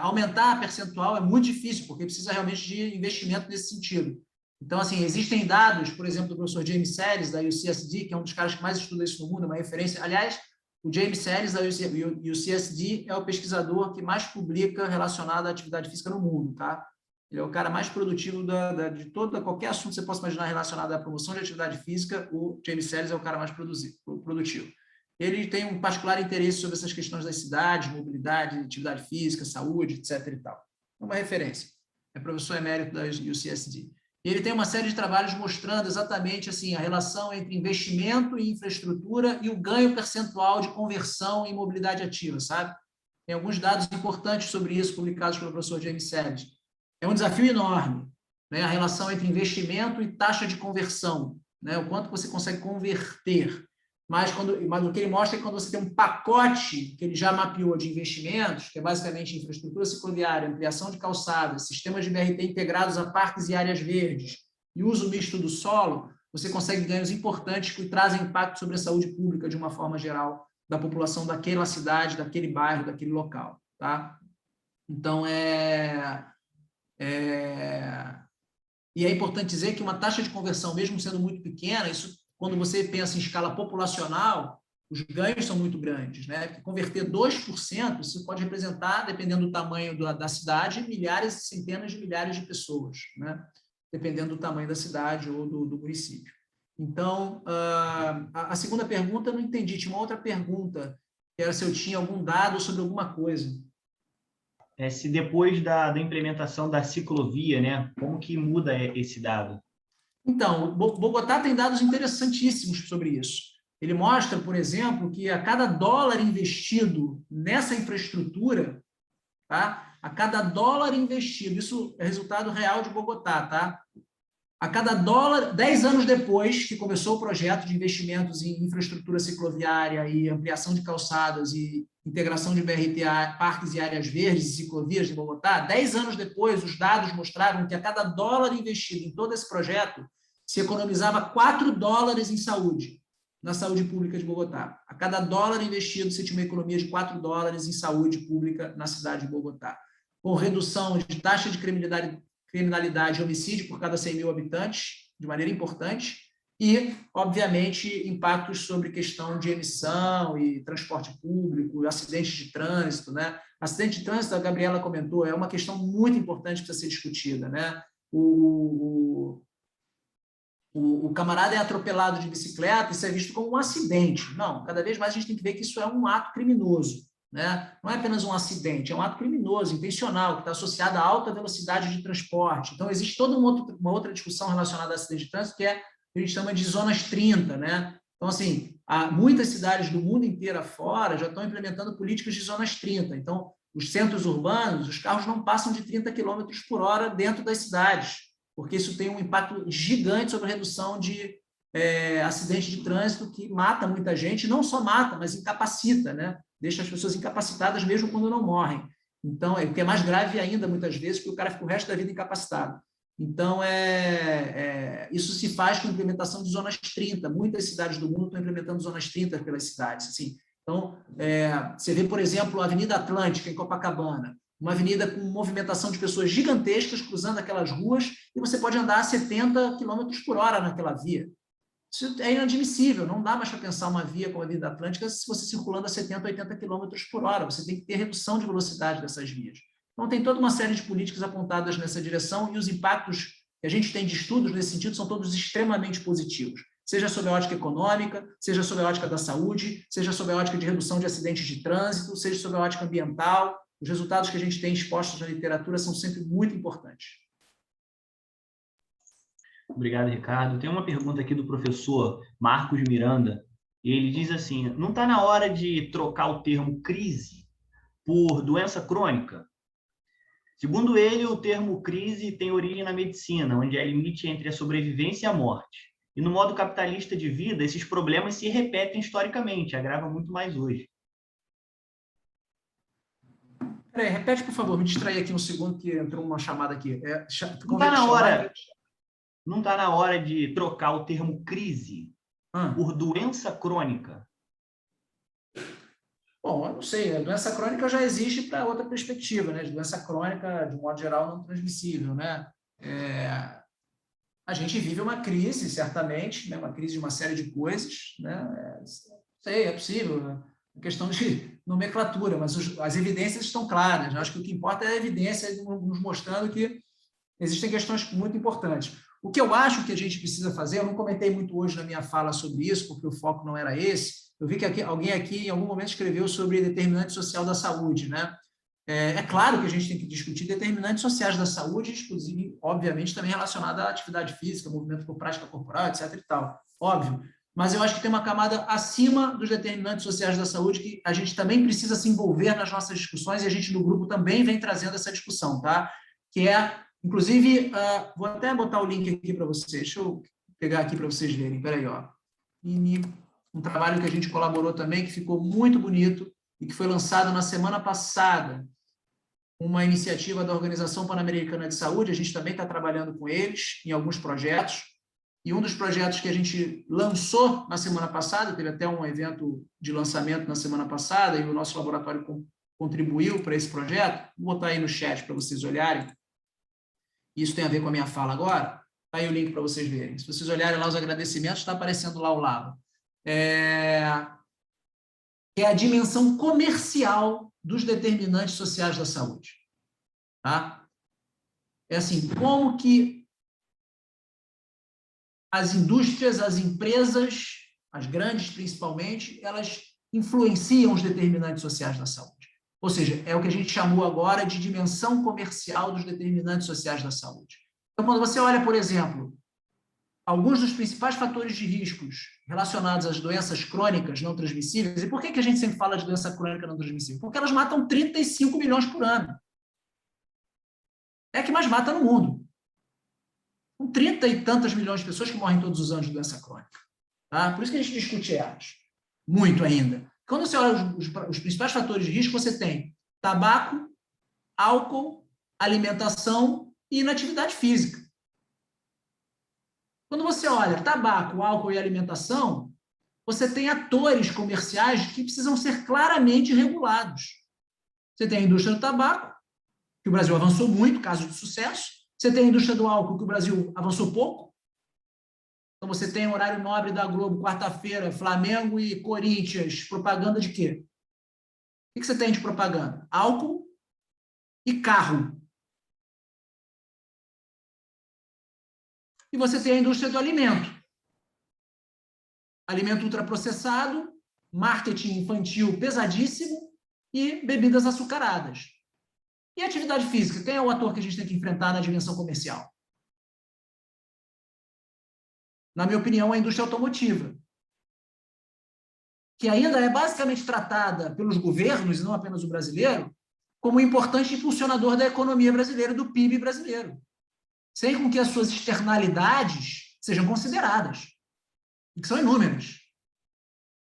Aumentar a percentual é muito difícil, porque precisa realmente de investimento nesse sentido. Então, assim, existem dados, por exemplo, do professor James Salles, da UCSD, que é um dos caras que mais estuda isso no mundo, uma referência. Aliás, o James Salles, da UCSD, é o pesquisador que mais publica relacionado à atividade física no mundo, tá? Ele é o cara mais produtivo de qualquer assunto que você possa imaginar relacionado à promoção de atividade física, o James Salles é o cara mais produtivo. Ele tem um particular interesse sobre essas questões das cidades, mobilidade, atividade física, saúde, etc. e tal. É uma referência. É professor emérito da UCSD. E ele tem uma série de trabalhos mostrando exatamente assim, a relação entre investimento em infraestrutura e o ganho percentual de conversão em mobilidade ativa, sabe? Tem alguns dados importantes sobre isso publicados pelo professor James Salles. É um desafio enorme, né? A relação entre investimento e taxa de conversão, né? O quanto você consegue converter. Mas o que ele mostra é que quando você tem um pacote que ele já mapeou de investimentos, que é basicamente infraestrutura cicloviária, ampliação de calçadas, sistemas de BRT integrados a parques e áreas verdes e uso misto do solo, você consegue ganhos importantes que trazem impacto sobre a saúde pública de uma forma geral da população daquela cidade, daquele bairro, daquele local, tá? Então, e é importante dizer que uma taxa de conversão, mesmo sendo muito pequena, isso, quando você pensa em escala populacional, os ganhos são muito grandes, né? Porque converter 2%, isso pode representar, dependendo do tamanho da cidade, milhares e centenas de milhares de pessoas, né? Dependendo do tamanho da cidade ou do município. Então, a segunda pergunta eu não entendi, tinha uma outra pergunta, que era se eu tinha algum dado sobre alguma coisa. Se depois da implementação da ciclovia, né, como que muda esse dado? Então, Bogotá tem dados interessantíssimos sobre isso. Ele mostra, por exemplo, que a cada dólar investido nessa infraestrutura, tá? A cada dólar investido, isso é resultado real de Bogotá, tá? A cada dólar, 10 anos depois que começou o projeto de investimentos em infraestrutura cicloviária e ampliação de calçadas e integração de BRT, parques e áreas verdes e ciclovias de Bogotá, 10 anos depois, os dados mostravam que a cada dólar investido em todo esse projeto, se economizava 4 dólares em saúde, na saúde pública de Bogotá. A cada dólar investido, você tinha uma economia de 4 dólares em saúde pública na cidade de Bogotá. Com redução de taxa de criminalidade e homicídio por cada 100 mil habitantes, de maneira importante, e, obviamente, impactos sobre questão de emissão e transporte público, acidentes de trânsito, né? Acidente de trânsito, a Gabriela comentou, é uma questão muito importante que precisa ser discutida, né? O camarada é atropelado de bicicleta, isso é visto como um acidente. Não, cada vez mais a gente tem que ver que isso é um ato criminoso, né? Não é apenas um acidente, é um ato criminoso, intencional, que está associado à alta velocidade de transporte. Então, existe toda uma outra discussão relacionada a acidente de trânsito, que é que a gente chama de zonas 30, né? Então, assim, muitas cidades do mundo inteiro afora já estão implementando políticas de zonas 30. Então, os centros urbanos, os carros não passam de 30 km por hora dentro das cidades, porque isso tem um impacto gigante sobre a redução de acidente de trânsito que mata muita gente, não só mata, mas incapacita, né? Deixa as pessoas incapacitadas mesmo quando não morrem. Então, o que é mais grave ainda, muitas vezes, porque o cara fica o resto da vida incapacitado. Então, isso se faz com a implementação de zonas 30. Muitas cidades do mundo estão implementando zonas 30 pelas cidades. Assim, Então, você vê, por exemplo, a Avenida Atlântica, em Copacabana, uma avenida com movimentação de pessoas gigantescas cruzando aquelas ruas, e você pode andar a 70 km por hora naquela via. Isso é inadmissível, não dá mais para pensar uma via como a Avenida Atlântica se você circulando a 70, 80 km por hora. Você tem que ter redução de velocidade dessas vias. Então, tem toda uma série de políticas apontadas nessa direção, e os impactos que a gente tem de estudos nesse sentido são todos extremamente positivos, seja sob a ótica econômica, seja sob a ótica da saúde, seja sob a ótica de redução de acidentes de trânsito, seja sob a ótica ambiental. Os resultados que a gente tem expostos na literatura são sempre muito importantes. Obrigado, Ricardo. Tem uma pergunta aqui do professor Marcos Miranda. Ele diz assim: não está na hora de trocar o termo crise por doença crônica? Segundo ele, o termo crise tem origem na medicina, onde é limite entre a sobrevivência e a morte. E no modo capitalista de vida, esses problemas se repetem historicamente, agravam muito mais hoje. Peraí, repete, por favor, me distraí aqui um segundo, que entrou uma chamada aqui. Não está na hora de trocar o termo crise por doença crônica? Bom, eu não sei, a doença crônica já existe para outra perspectiva, né? De doença crônica, de um modo geral, não transmissível, né? A gente vive uma crise, certamente, né? Uma crise de uma série de coisas, né? Sei, é possível, né? Questão de nomenclatura, mas as evidências estão claras. Eu acho que o que importa é a evidência nos mostrando que existem questões muito importantes. O que eu acho que a gente precisa fazer, eu não comentei muito hoje na minha fala sobre isso, porque o foco não era esse. Eu vi que alguém aqui, em algum momento, escreveu sobre determinante social da saúde, né? É claro que a gente tem que discutir determinantes sociais da saúde, inclusive, obviamente, também relacionada à atividade física, movimento por prática corporal, etc. e tal, óbvio. Mas eu acho que tem uma camada acima dos determinantes sociais da saúde que a gente também precisa se envolver nas nossas discussões, e a gente do grupo também vem trazendo essa discussão, tá? Que é, inclusive, vou até botar o link aqui para vocês, deixa eu pegar aqui para vocês verem, espera aí, ó. Um trabalho que a gente colaborou também, que ficou muito bonito e que foi lançado na semana passada, uma iniciativa da Organização Pan-Americana de Saúde. A gente também está trabalhando com eles em alguns projetos, e um dos projetos que a gente lançou na semana passada, teve até um evento de lançamento na semana passada, e o nosso laboratório contribuiu para esse projeto. Vou botar aí no chat para vocês olharem. Isso tem a ver com a minha fala agora. Está aí o link para vocês verem. Se vocês olharem lá os agradecimentos, está aparecendo lá ao lado. É a dimensão comercial dos determinantes sociais da saúde. Tá? É assim, como que as indústrias, as empresas, as grandes principalmente, elas influenciam os determinantes sociais da saúde. Ou seja, é o que a gente chamou agora de dimensão comercial dos determinantes sociais da saúde. Então, quando você olha, por exemplo, alguns dos principais fatores de riscos relacionados às doenças crônicas não transmissíveis, e por que a gente sempre fala de doença crônica não transmissível? Porque elas matam 35 milhões por ano. É a que mais mata no mundo. Com 30 e tantas milhões de pessoas que morrem todos os anos de doença crônica. Tá? Por isso que a gente discute elas. Muito ainda. Quando você olha os principais fatores de risco, você tem tabaco, álcool, alimentação e inatividade física. Quando você olha tabaco, álcool e alimentação, você tem atores comerciais que precisam ser claramente regulados. Você tem a indústria do tabaco, que o Brasil avançou muito, caso de sucesso. Você tem a indústria do álcool, que o Brasil avançou pouco. Então, você tem o horário nobre da Globo, quarta-feira, Flamengo e Corinthians, propaganda de quê? O que você tem de propaganda? Álcool e carro. E você tem a indústria do alimento. Alimento ultraprocessado, marketing infantil pesadíssimo e bebidas açucaradas. E atividade física? Quem é o ator que a gente tem que enfrentar na dimensão comercial? Na minha opinião, a indústria automotiva, que ainda é basicamente tratada pelos governos, e não apenas o brasileiro, como um importante impulsionador da economia brasileira, do PIB brasileiro, sem com que as suas externalidades sejam consideradas, e que são inúmeras.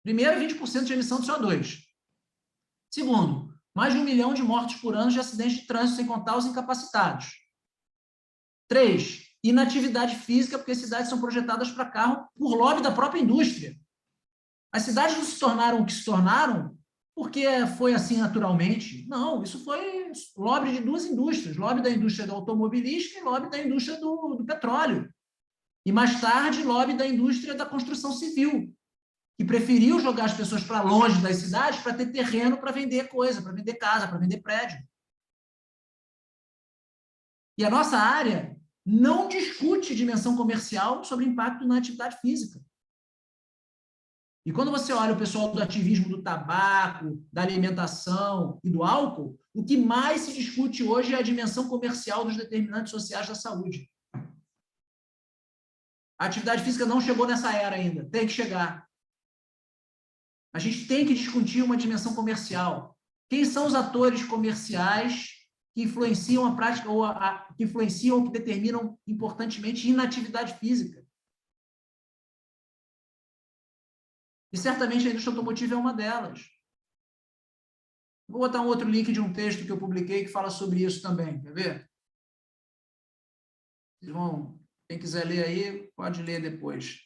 Primeiro, 20% de emissão de CO2. Segundo, mais de 1 milhão de mortes por ano de acidentes de trânsito, sem contar os incapacitados. 3, inatividade física, porque cidades são projetadas para carro por lobby da própria indústria. As cidades não se tornaram o que se tornaram porque foi assim naturalmente. Não, isso foi lobby de duas indústrias, lobby da indústria do automobilística e lobby da indústria do petróleo. E, mais tarde, lobby da indústria da construção civil, que preferiu jogar as pessoas para longe das cidades para ter terreno para vender coisa, para vender casa, para vender prédio. E a nossa área não discute dimensão comercial sobre impacto na atividade física. E quando você olha o pessoal do ativismo do tabaco, da alimentação e do álcool, o que mais se discute hoje é a dimensão comercial dos determinantes sociais da saúde. A atividade física não chegou nessa era ainda, tem que chegar. A gente tem que discutir uma dimensão comercial. Quem são os atores comerciais que influenciam a prática ou que influenciam ou que determinam importantemente inatividade física? E certamente a indústria automotiva é uma delas. Vou botar um outro link de um texto que eu publiquei que fala sobre isso também. Quer ver? Vocês vão, quem quiser ler aí, pode ler depois.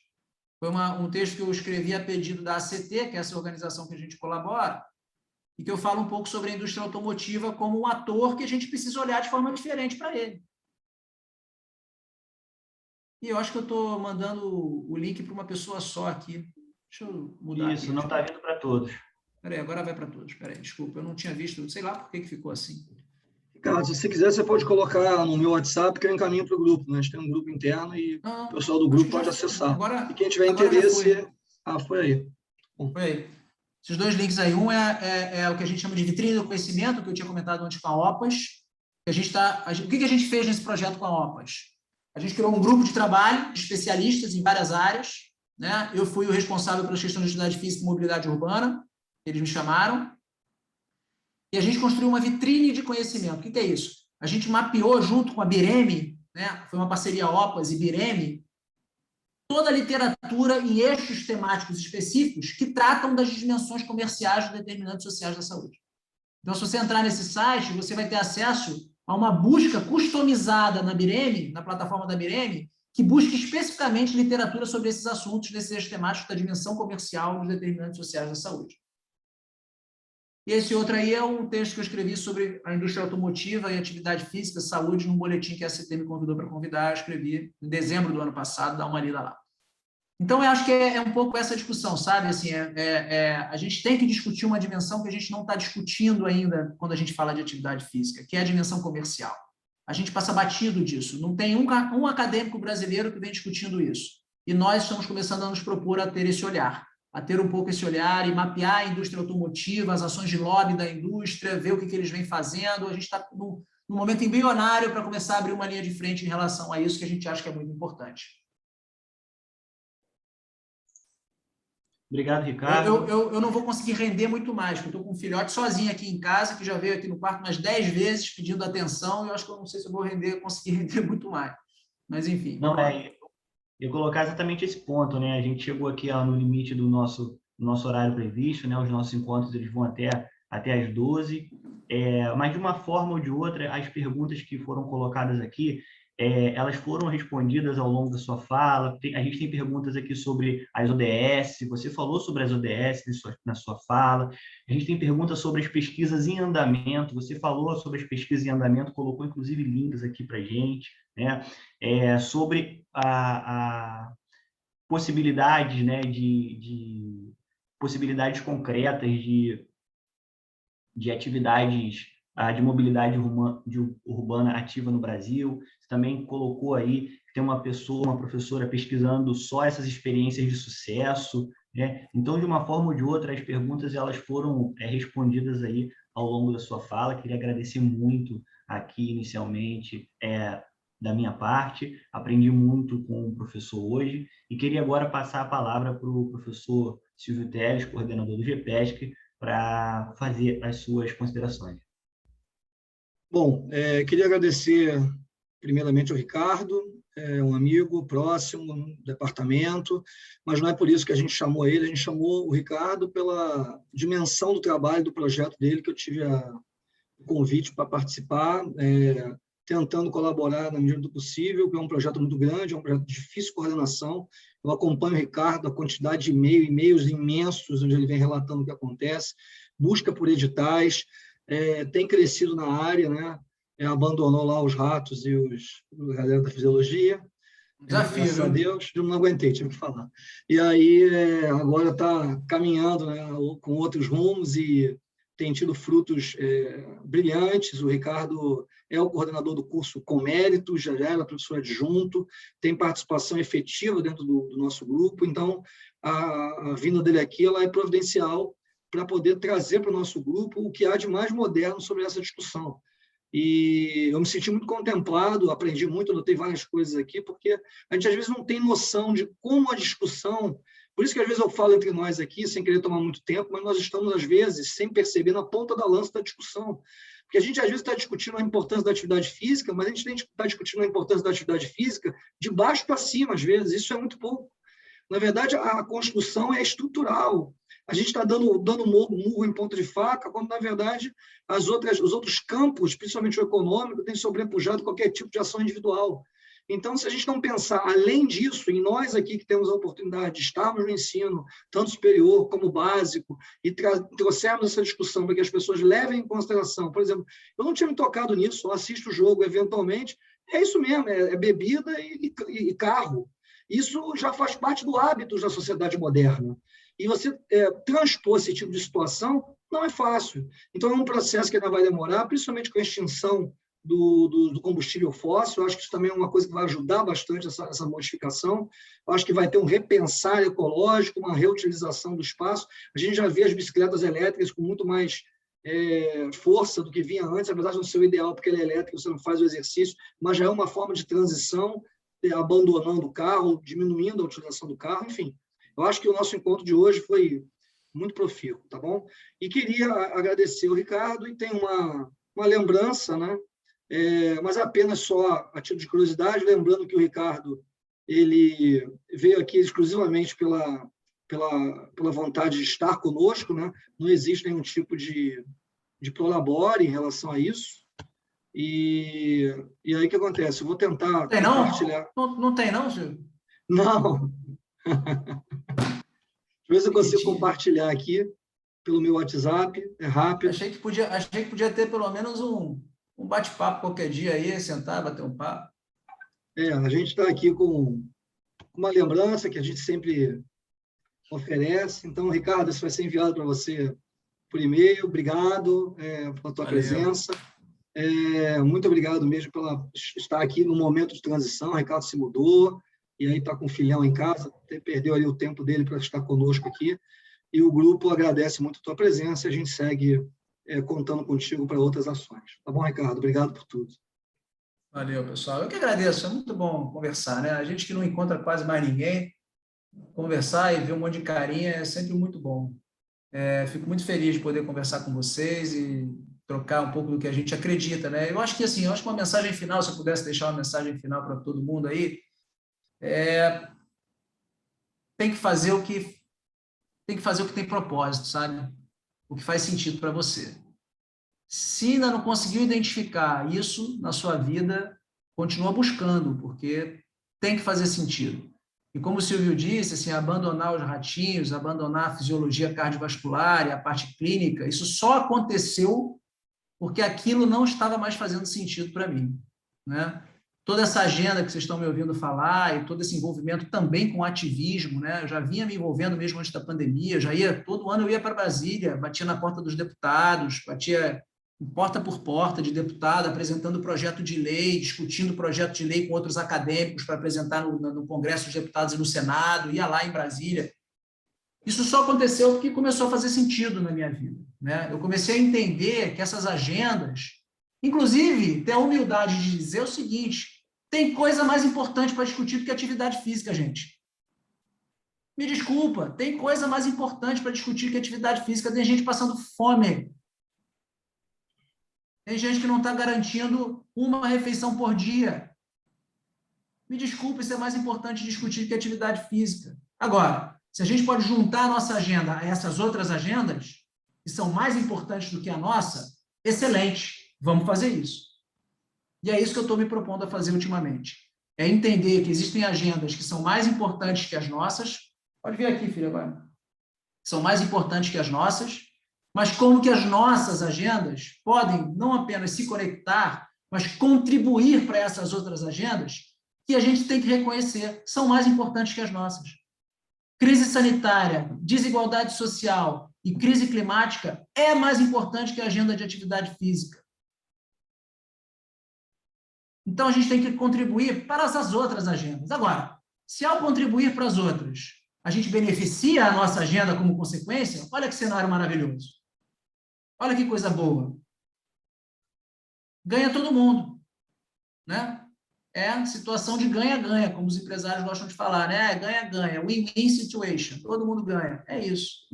Foi um texto que eu escrevi a pedido da ACT, que é essa organização que a gente colabora, e que eu falo um pouco sobre a indústria automotiva como um ator que a gente precisa olhar de forma diferente para ele. E eu acho que eu estou mandando o link para uma pessoa só aqui. Deixa eu mudar Isso, aqui. não está vindo para todos. Espera aí, agora vai para todos. Espera aí, desculpa, eu não tinha visto, sei lá por que ficou assim. Ricardo, se você quiser, você pode colocar no meu WhatsApp que eu encaminho para o grupo. Né? A gente tem um grupo interno e o pessoal do grupo pode acessar. Agora, e quem tiver interesse... foi aí. Bom. Foi aí. Esses dois links aí. Um é o que a gente chama de vitrine do conhecimento, que eu tinha comentado antes com a OPAS. O que a gente fez nesse projeto com a OPAS? A gente criou um grupo de trabalho de especialistas em várias áreas. Né? Eu fui o responsável pelas questões de atividade física e mobilidade urbana. Eles me chamaram. E a gente construiu uma vitrine de conhecimento. O que é isso? A gente mapeou junto com a Bireme, né? Foi uma parceria OPAS e Bireme, toda a literatura em eixos temáticos específicos que tratam das dimensões comerciais dos determinantes sociais da saúde. Então, se você entrar nesse site, você vai ter acesso a uma busca customizada na Bireme, na plataforma da Bireme, que busca especificamente literatura sobre esses assuntos, desses eixos temáticos da dimensão comercial dos determinantes sociais da saúde. E esse outro aí é um texto que eu escrevi sobre a indústria automotiva e atividade física, saúde, num boletim que a ACT me convidou para convidar, eu escrevi em dezembro do ano passado, dá uma lida lá. Então, eu acho que é um pouco essa discussão, sabe? Assim, a gente tem que discutir uma dimensão que a gente não está discutindo ainda quando a gente fala de atividade física, que é a dimensão comercial. A gente passa batido disso. Não tem um acadêmico brasileiro que vem discutindo isso. E nós estamos começando a nos propor a ter esse olhar, a ter um pouco esse olhar e mapear a indústria automotiva, as ações de lobby da indústria, ver o que eles vêm fazendo. A gente está num momento embrionário para começar a abrir uma linha de frente em relação a isso, que a gente acha que é muito importante. Obrigado, Ricardo. Eu não vou conseguir render muito mais, porque eu estou com um filhote sozinho aqui em casa, que já veio aqui no quarto umas 10 vezes pedindo atenção, e eu acho que eu não sei se eu vou conseguir render muito mais. Mas, enfim. Não, eu colocar exatamente esse ponto, né? A gente chegou aqui no limite do nosso horário previsto, né? Os nossos encontros eles vão até às 12, mas de uma forma ou de outra, as perguntas que foram colocadas aqui, elas foram respondidas ao longo da sua fala. A gente tem perguntas aqui sobre as ODS, você falou sobre as ODS na sua fala. A gente tem perguntas sobre as pesquisas em andamento, você falou sobre as pesquisas em andamento, colocou inclusive links aqui para a gente, né? Sobre a possibilidades, né, de possibilidades concretas de atividades de mobilidade urbana ativa no Brasil. Você também colocou aí que tem uma professora pesquisando só essas experiências de sucesso, né? Então, de uma forma ou de outra, as perguntas elas foram respondidas aí ao longo da sua fala. Queria agradecer muito aqui inicialmente da minha parte, aprendi muito com o professor hoje e queria agora passar a palavra para o professor Silvio Teles, coordenador do GPESC, para fazer as suas considerações. Bom, queria agradecer primeiramente ao Ricardo, um amigo próximo no departamento, mas não é por isso que a gente chamou ele, a gente chamou o Ricardo pela dimensão do trabalho, do projeto dele, que eu tive o convite para participar, tentando colaborar na medida do possível, que é um projeto muito grande, é um projeto de difícil coordenação, Eu acompanho o Ricardo, a quantidade de e-mails imensos, onde ele vem relatando o que acontece, busca por editais, tem crescido na área, né? Abandonou lá os ratos e a galera da fisiologia, Desafio, graças a viu? Deus, eu não aguentei, tive que falar. E aí, agora está caminhando, né, com outros rumos e tem tido frutos brilhantes. O Ricardo é o coordenador do curso Com Mérito, já era professor adjunto, tem participação efetiva dentro do nosso grupo, então a vinda dele aqui ela é providencial para poder trazer para o nosso grupo o que há de mais moderno sobre essa discussão. E eu me senti muito contemplado, aprendi muito, anotei várias coisas aqui, porque a gente às vezes não tem noção de como a discussão... Por isso que às vezes eu falo entre nós aqui, sem querer tomar muito tempo, mas nós estamos, às vezes, sem perceber, na ponta da lança da discussão. Porque a gente, às vezes, está discutindo a importância da atividade física, mas a gente está discutindo a importância da atividade física de baixo para cima, às vezes. Isso é muito pouco. Na verdade, a construção é estrutural. A gente está dando murro em ponta de faca, quando, na verdade, os outros campos, principalmente o econômico, têm sobrepujado qualquer tipo de ação individual. Então, se a gente não pensar, além disso, em nós aqui que temos a oportunidade de estarmos no ensino, tanto superior como básico, e trouxermos essa discussão para que as pessoas levem em consideração, por exemplo, eu não tinha me tocado nisso, eu assisto o jogo eventualmente, é isso mesmo, é bebida e carro. Isso já faz parte do hábito da sociedade moderna. E você transpor esse tipo de situação não é fácil. Então, é um processo que ainda vai demorar, principalmente com a extinção do combustível fóssil. Eu acho que isso também é uma coisa que vai ajudar bastante essa modificação. Eu acho que vai ter um repensar ecológico, uma reutilização do espaço. A gente já vê as bicicletas elétricas com muito mais força do que vinha antes, apesar de não ser o ideal, porque ele é elétrico, você não faz o exercício, mas já é uma forma de transição, abandonando o carro, diminuindo a utilização do carro, enfim. Eu acho que o nosso encontro de hoje foi muito profícuo, tá bom? E queria agradecer o Ricardo, e tem uma lembrança, né? Mas apenas só a título de curiosidade, lembrando que o Ricardo ele veio aqui exclusivamente pela vontade de estar conosco, né? Não existe nenhum tipo de prolabore em relação a isso. E aí o que acontece? Eu vou tentar Tem compartilhar. Não tem não, Silvio? Não. Às vezes eu consigo compartilhar aqui pelo meu WhatsApp, é rápido. Achei que podia ter pelo menos um bate-papo qualquer dia aí, sentar, bater um papo. A gente está aqui com uma lembrança que a gente sempre oferece. Então, Ricardo, isso vai ser enviado para você por e-mail. Obrigado pela tua presença. Muito obrigado mesmo por estar aqui no momento de transição. O Ricardo se mudou e aí está com o filhão em casa, perdeu ali o tempo dele para estar conosco aqui. E o grupo agradece muito a tua presença e a gente segue contando contigo para outras ações. Tá bom, Ricardo? Obrigado por tudo. Valeu, pessoal. Eu que agradeço. É muito bom conversar, né? A gente que não encontra quase mais ninguém, conversar e ver um monte de carinha é sempre muito bom. Fico muito feliz de poder conversar com vocês e trocar um pouco do que a gente acredita, né? Eu acho que uma mensagem final, se eu pudesse deixar uma mensagem final para todo mundo aí, tem que fazer o que tem propósito, sabe? O que faz sentido para você. Se ainda não conseguiu identificar isso na sua vida, continua buscando, porque tem que fazer sentido. E como o Silvio disse, assim, abandonar os ratinhos, abandonar a fisiologia cardiovascular e a parte clínica, isso só aconteceu porque aquilo não estava mais fazendo sentido para mim, né? Toda essa agenda que vocês estão me ouvindo falar e todo esse envolvimento também com ativismo, né? Eu já vinha me envolvendo mesmo antes da pandemia, todo ano eu ia para Brasília, batia na porta dos deputados, batia porta por porta de deputado, apresentando projeto de lei, discutindo projeto de lei com outros acadêmicos para apresentar no Congresso dos Deputados e no Senado, ia lá em Brasília. Isso só aconteceu porque começou a fazer sentido na minha vida, né? Eu comecei a entender que essas agendas, inclusive, ter a humildade de dizer o seguinte: tem coisa mais importante para discutir do que atividade física, gente. Me desculpa, tem coisa mais importante para discutir que atividade física. Tem gente passando fome. Tem gente que não está garantindo uma refeição por dia. Me desculpa, isso é mais importante discutir que atividade física. Agora, se a gente pode juntar a nossa agenda a essas outras agendas, que são mais importantes do que a nossa, excelente, vamos fazer isso. E é isso que eu estou me propondo a fazer ultimamente. é entender que existem agendas que são mais importantes que as nossas. Pode vir aqui, filha, agora. São mais importantes que as nossas, mas como que as nossas agendas podem não apenas se conectar, mas contribuir para essas outras agendas que a gente tem que reconhecer, são mais importantes que as nossas. Crise sanitária, desigualdade social e crise climática é mais importante que a agenda de atividade física. Então, a gente tem que contribuir para essas outras agendas. Agora, se ao contribuir para as outras, a gente beneficia a nossa agenda como consequência, olha que cenário maravilhoso. Olha que coisa boa. Ganha todo mundo, né? É situação de ganha-ganha, como os empresários gostam de falar, né? Ganha-ganha, win-win situation, todo mundo ganha. É isso.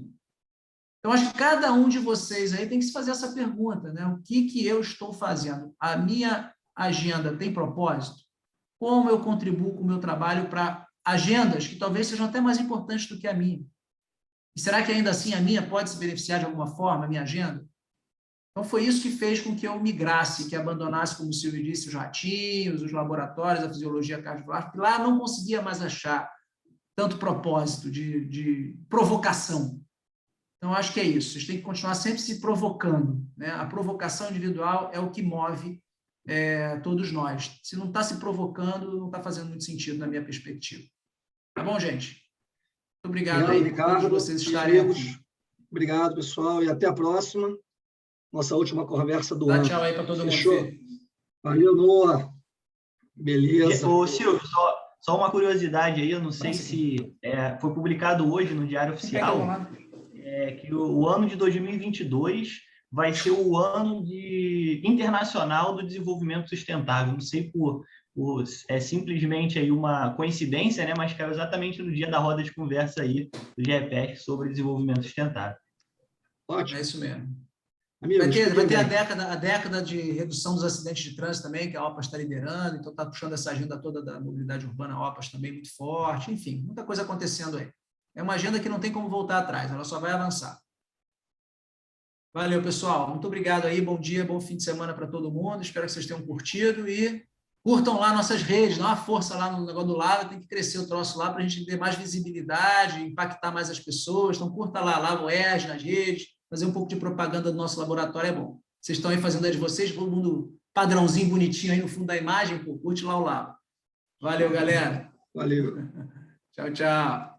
Então, acho que cada um de vocês aí tem que se fazer essa pergunta, né? O que eu estou fazendo? A minha agenda tem propósito? Como eu contribuo com o meu trabalho para agendas que talvez sejam até mais importantes do que a minha? E será que ainda assim a minha pode se beneficiar de alguma forma, a minha agenda? Então, foi isso que fez com que eu migrasse, que abandonasse, como o Silvio disse, os ratinhos, os laboratórios, a fisiologia cardiovascular, porque lá não conseguia mais achar tanto propósito de provocação. Então, acho que é isso. Vocês têm que continuar sempre se provocando, né? A provocação individual é o que move todos nós. Se não está se provocando, não está fazendo muito sentido na minha perspectiva. Tá bom, gente? Muito obrigado aí, Ricardo, por vocês estarem aqui. Obrigado, pessoal, e até a próxima. Nossa última conversa do ano. Dá tchau aí para todo mundo. Fechou? Valeu, Noah. Beleza. Ô, Silvio, só uma curiosidade aí, eu não sei se foi publicado hoje no Diário Oficial, que o ano de 2022 vai ser o ano internacional do desenvolvimento sustentável. Não sei é simplesmente aí uma coincidência, né? Mas caiu exatamente no dia da roda de conversa aí do GEPESC sobre desenvolvimento sustentável. Ótimo. É isso mesmo. Amigos, vai ter a década de redução dos acidentes de trânsito também, que a OPAS está liderando, então está puxando essa agenda toda da mobilidade urbana, a OPAS também muito forte, enfim, muita coisa acontecendo aí. É uma agenda que não tem como voltar atrás, ela só vai avançar. Valeu, pessoal. Muito obrigado aí, bom dia, bom fim de semana para todo mundo, espero que vocês tenham curtido e curtam lá nossas redes, dá uma força lá no negócio do lado, tem que crescer o troço lá para a gente ter mais visibilidade, impactar mais as pessoas, então curta lá o ERJ nas redes, fazer um pouco de propaganda do nosso laboratório é bom. Vocês estão aí fazendo a de vocês, todo mundo padrãozinho, bonitinho aí no fundo da imagem, pô, curte lá o lado. Valeu, galera. Valeu. Tchau, tchau.